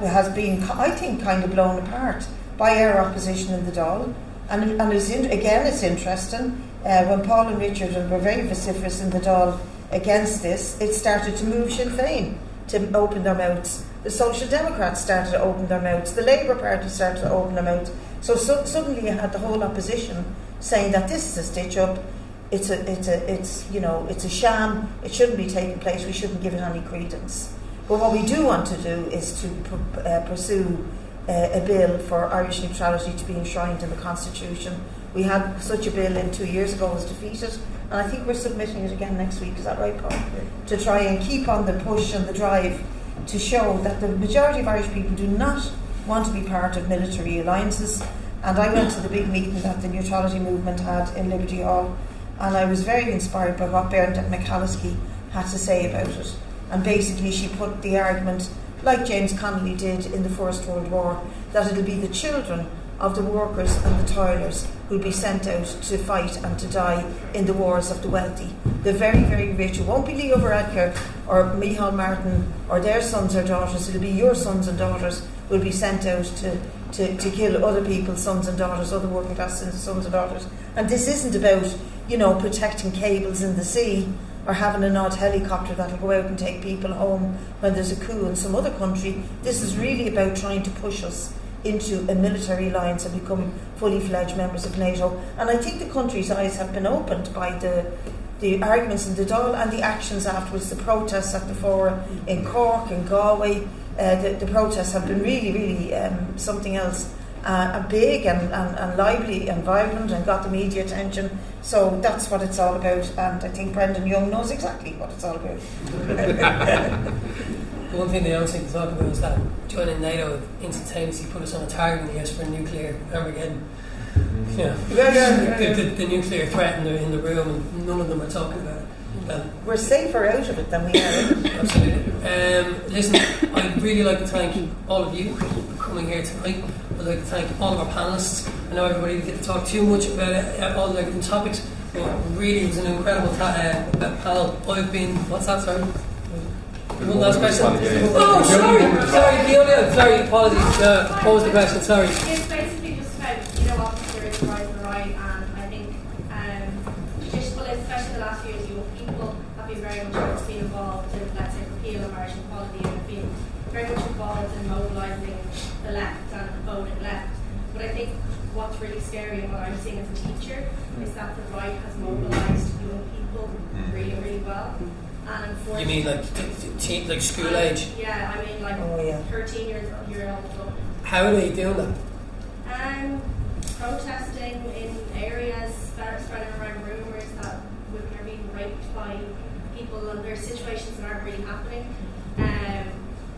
has been, I think, kind of blown apart by our opposition in the Dáil. And it's interesting, when Paul and Richard were very vociferous in the Dáil against this, it started to move Sinn Féin to open their mouths. The Social Democrats started to open their mouths. The Labour Party started to open their mouths. So suddenly you had the whole opposition saying that this is a stitch-up. It's a sham. It shouldn't be taking place. We shouldn't give it any credence. But what we do want to do is to pursue a bill for Irish neutrality to be enshrined in the Constitution. We had such a bill in 2 years ago, was defeated, and I think we're submitting it again next week. Is that right, Paul? To try and keep on the push and the drive to show that the majority of Irish people do not want to be part of military alliances. And I went to the big meeting that the neutrality movement had in Liberty Hall, and I was very inspired by what Bernadette McCalliskey had to say about it. And basically she put the argument, like James Connolly did in the First World War, that it'll be the children of the workers and the toilers who'll be sent out to fight and to die in the wars of the wealthy. The very, very rich. It won't be Leo Varadkar or Micheál Martin or their sons or daughters. It'll be your sons and daughters who'll be sent out to kill other people's sons and daughters, other working class sons and daughters. And this isn't about, protecting cables in the sea or having an odd helicopter that'll go out and take people home when there's a coup in some other country. This is really about trying to push us into a military alliance and become fully fledged members of NATO. And I think the country's eyes have been opened by the arguments in the Dáil and the actions afterwards, the protests at the fora in Cork and Galway. The protests have been really, really something else. Big and lively and vibrant and got the media attention. So that's what it's all about, and I think Brendan Young knows exactly what it's all about. The one thing they don't seem to talk about is that joining NATO instantaneously put us on a targeting list for nuclear Armageddon. The nuclear threat in the room, and none of them are talking about it. We're safer out of it than we are. Absolutely. Listen, I'd really like to thank all of you for coming here tonight. I'd like to thank all of our panellists. I know everybody didn't get to talk too much about all the different topics, but really it was an incredible panel. I've been, what's that, sorry? One last question. Oh, sorry, apologies. What was the question? Sorry. It's basically just about, obviously there is the rise of the right, and I think especially the last few years, young people have been very much been involved in, let's say, repeal of Irish equality, and have been very much involved in mobilising the left and voting left. But I think what's really scary and what I'm seeing as a teacher is that the right has mobilised young people really, really well. And you mean like school age? Yeah, I mean 13-year-olds. How are they doing that? Protesting in areas, spreading around rumours, by people and there's situations that aren't really happening.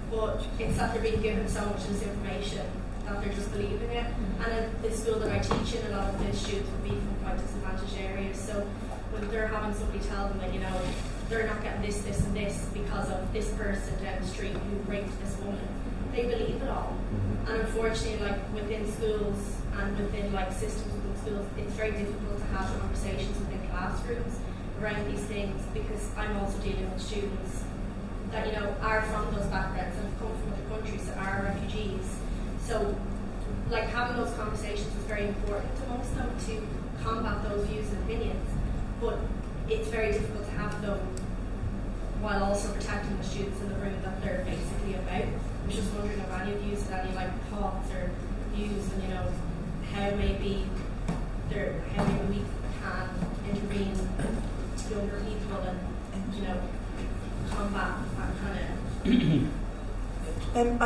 But it's that they're being given so much misinformation that they're just believing it. And at the school that I teach in, a lot of the students would be from quite disadvantaged areas. So when they're having somebody tell them that, you know, they're not getting this, this and this because of this person down the street who raped this woman, they believe it all. And unfortunately, like within schools and within like systems within schools, it's very difficult to have conversations within classrooms around these things, because I'm also dealing with students that, you know, are from those backgrounds and come from other countries that are refugees. So like having those conversations is very important amongst them to combat those views and opinions. But it's very difficult to have them while also protecting the students in the room that they're basically about. I was just wondering if any of you had any like thoughts or views and, you know, how maybe we can intervene younger people and, you know, combat that kind of.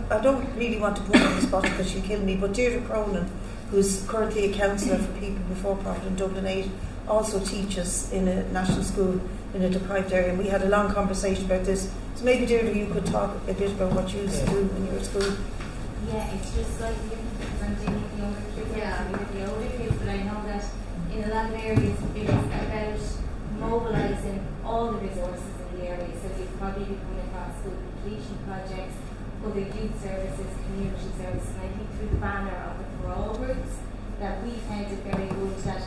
I don't really want to put her on the spot because she'll kill me, but Deirdre Cronin, who's currently a counsellor for people before profit in Dublin 8, also teaches in a national school in a deprived area, and we had a long conversation about this. So maybe Deirdre, you could talk a bit about what you used to do when you were at school. Yeah, it's just slightly different because I'm dealing with the younger kids, I'm dealing with the older kids, but I know that in a lot of areas it's about mobilising all the resources in the area. So you've probably been coming across school completion projects, other youth services, community services, and I think through the banner of the For All groups that we found it very good that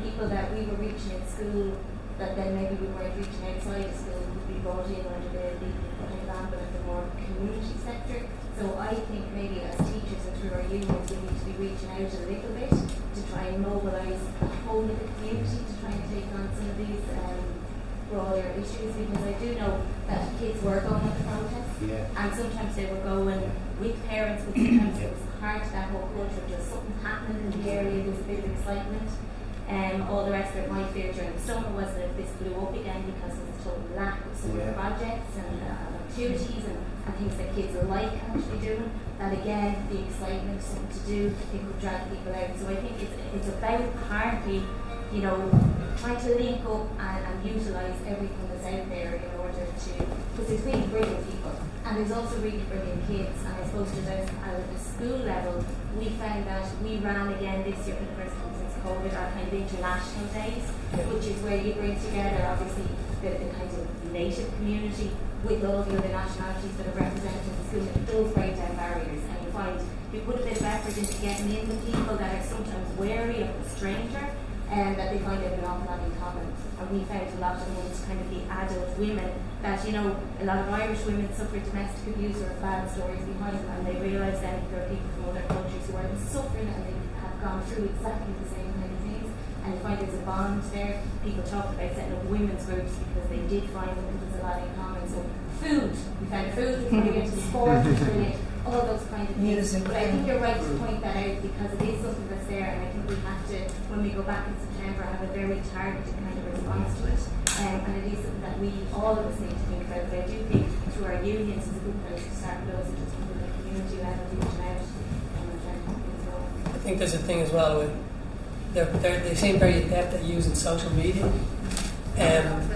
people that we were reaching in school that then maybe we weren't reaching outside of school would be brought in under the umbrella of the more community sector. So I think maybe as teachers and through our unions we need to be reaching out a little bit to try and mobilise the whole of the community to try and take on some of these broader issues, because I do know that kids were going on the protests and sometimes they were going with parents, but sometimes it was part of that whole culture, just something happening in the area, there was a bit of excitement. All the rest of it, my fear during the summer was that if this blew up again because of the total lack of summer projects and activities and things that kids like actually doing, that again, the excitement, something to do, it could drag people out. So I think it's about partly, you know, trying to link up and utilise everything that's out there in order to, because there's really brilliant people and there's also really brilliant kids, and I suppose at the school level we found that we ran again this year for the first time since COVID our kind of international days, which is where you bring together obviously the kind of native community with all the other nationalities that are represented in the school. It does break down barriers, and you find you put a bit of effort into getting in the people that are sometimes wary of the stranger and that they find they have an awful lot in common. And we found a lot of them was kind of the adult women that, you know, a lot of Irish women suffer domestic abuse or bad stories behind them, and they realise then there are people from other countries who are suffering and they have gone through exactly the same kind of things. And you find there's a bond there. People talk about setting up women's groups because they did find that there's a lot in common. So food, we found food was brilliant, sport was brilliant, all those kind of things. But I think you're right to point that out because it is something that's there, and I think we have to, when we go back in September, have a very targeted kind of response to it. And it is something that we, all of us, need to think about. But I do think through our unions is a good place to start with those, and just from the community level, reaching out and trying to help as well. I think there's a thing as well with they seem very adept at using social media.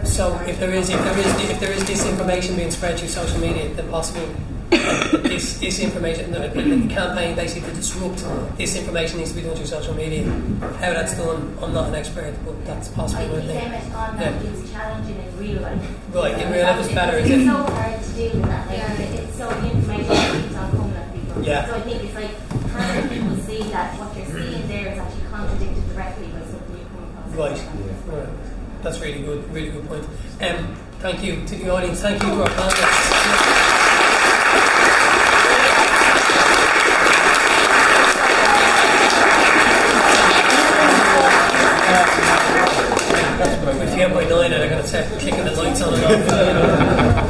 So if there is disinformation being spread through social media, then possibly this information, the campaign basically to disrupt this information needs to be done through social media. How that's done, I'm not an expert, but that's possible. I think on that is challenging in real life. Right, in real life is better, is it? It's so hard to deal with that. It's so information keeps on coming at people. Yeah. So I think it's like, how do people see that what you're seeing there is actually contradicted directly by something you come across? Right. That's really good point. Thank you to the audience. Thank you to our panelists. If you get by 9 and I'm going to start clicking the lights on and off.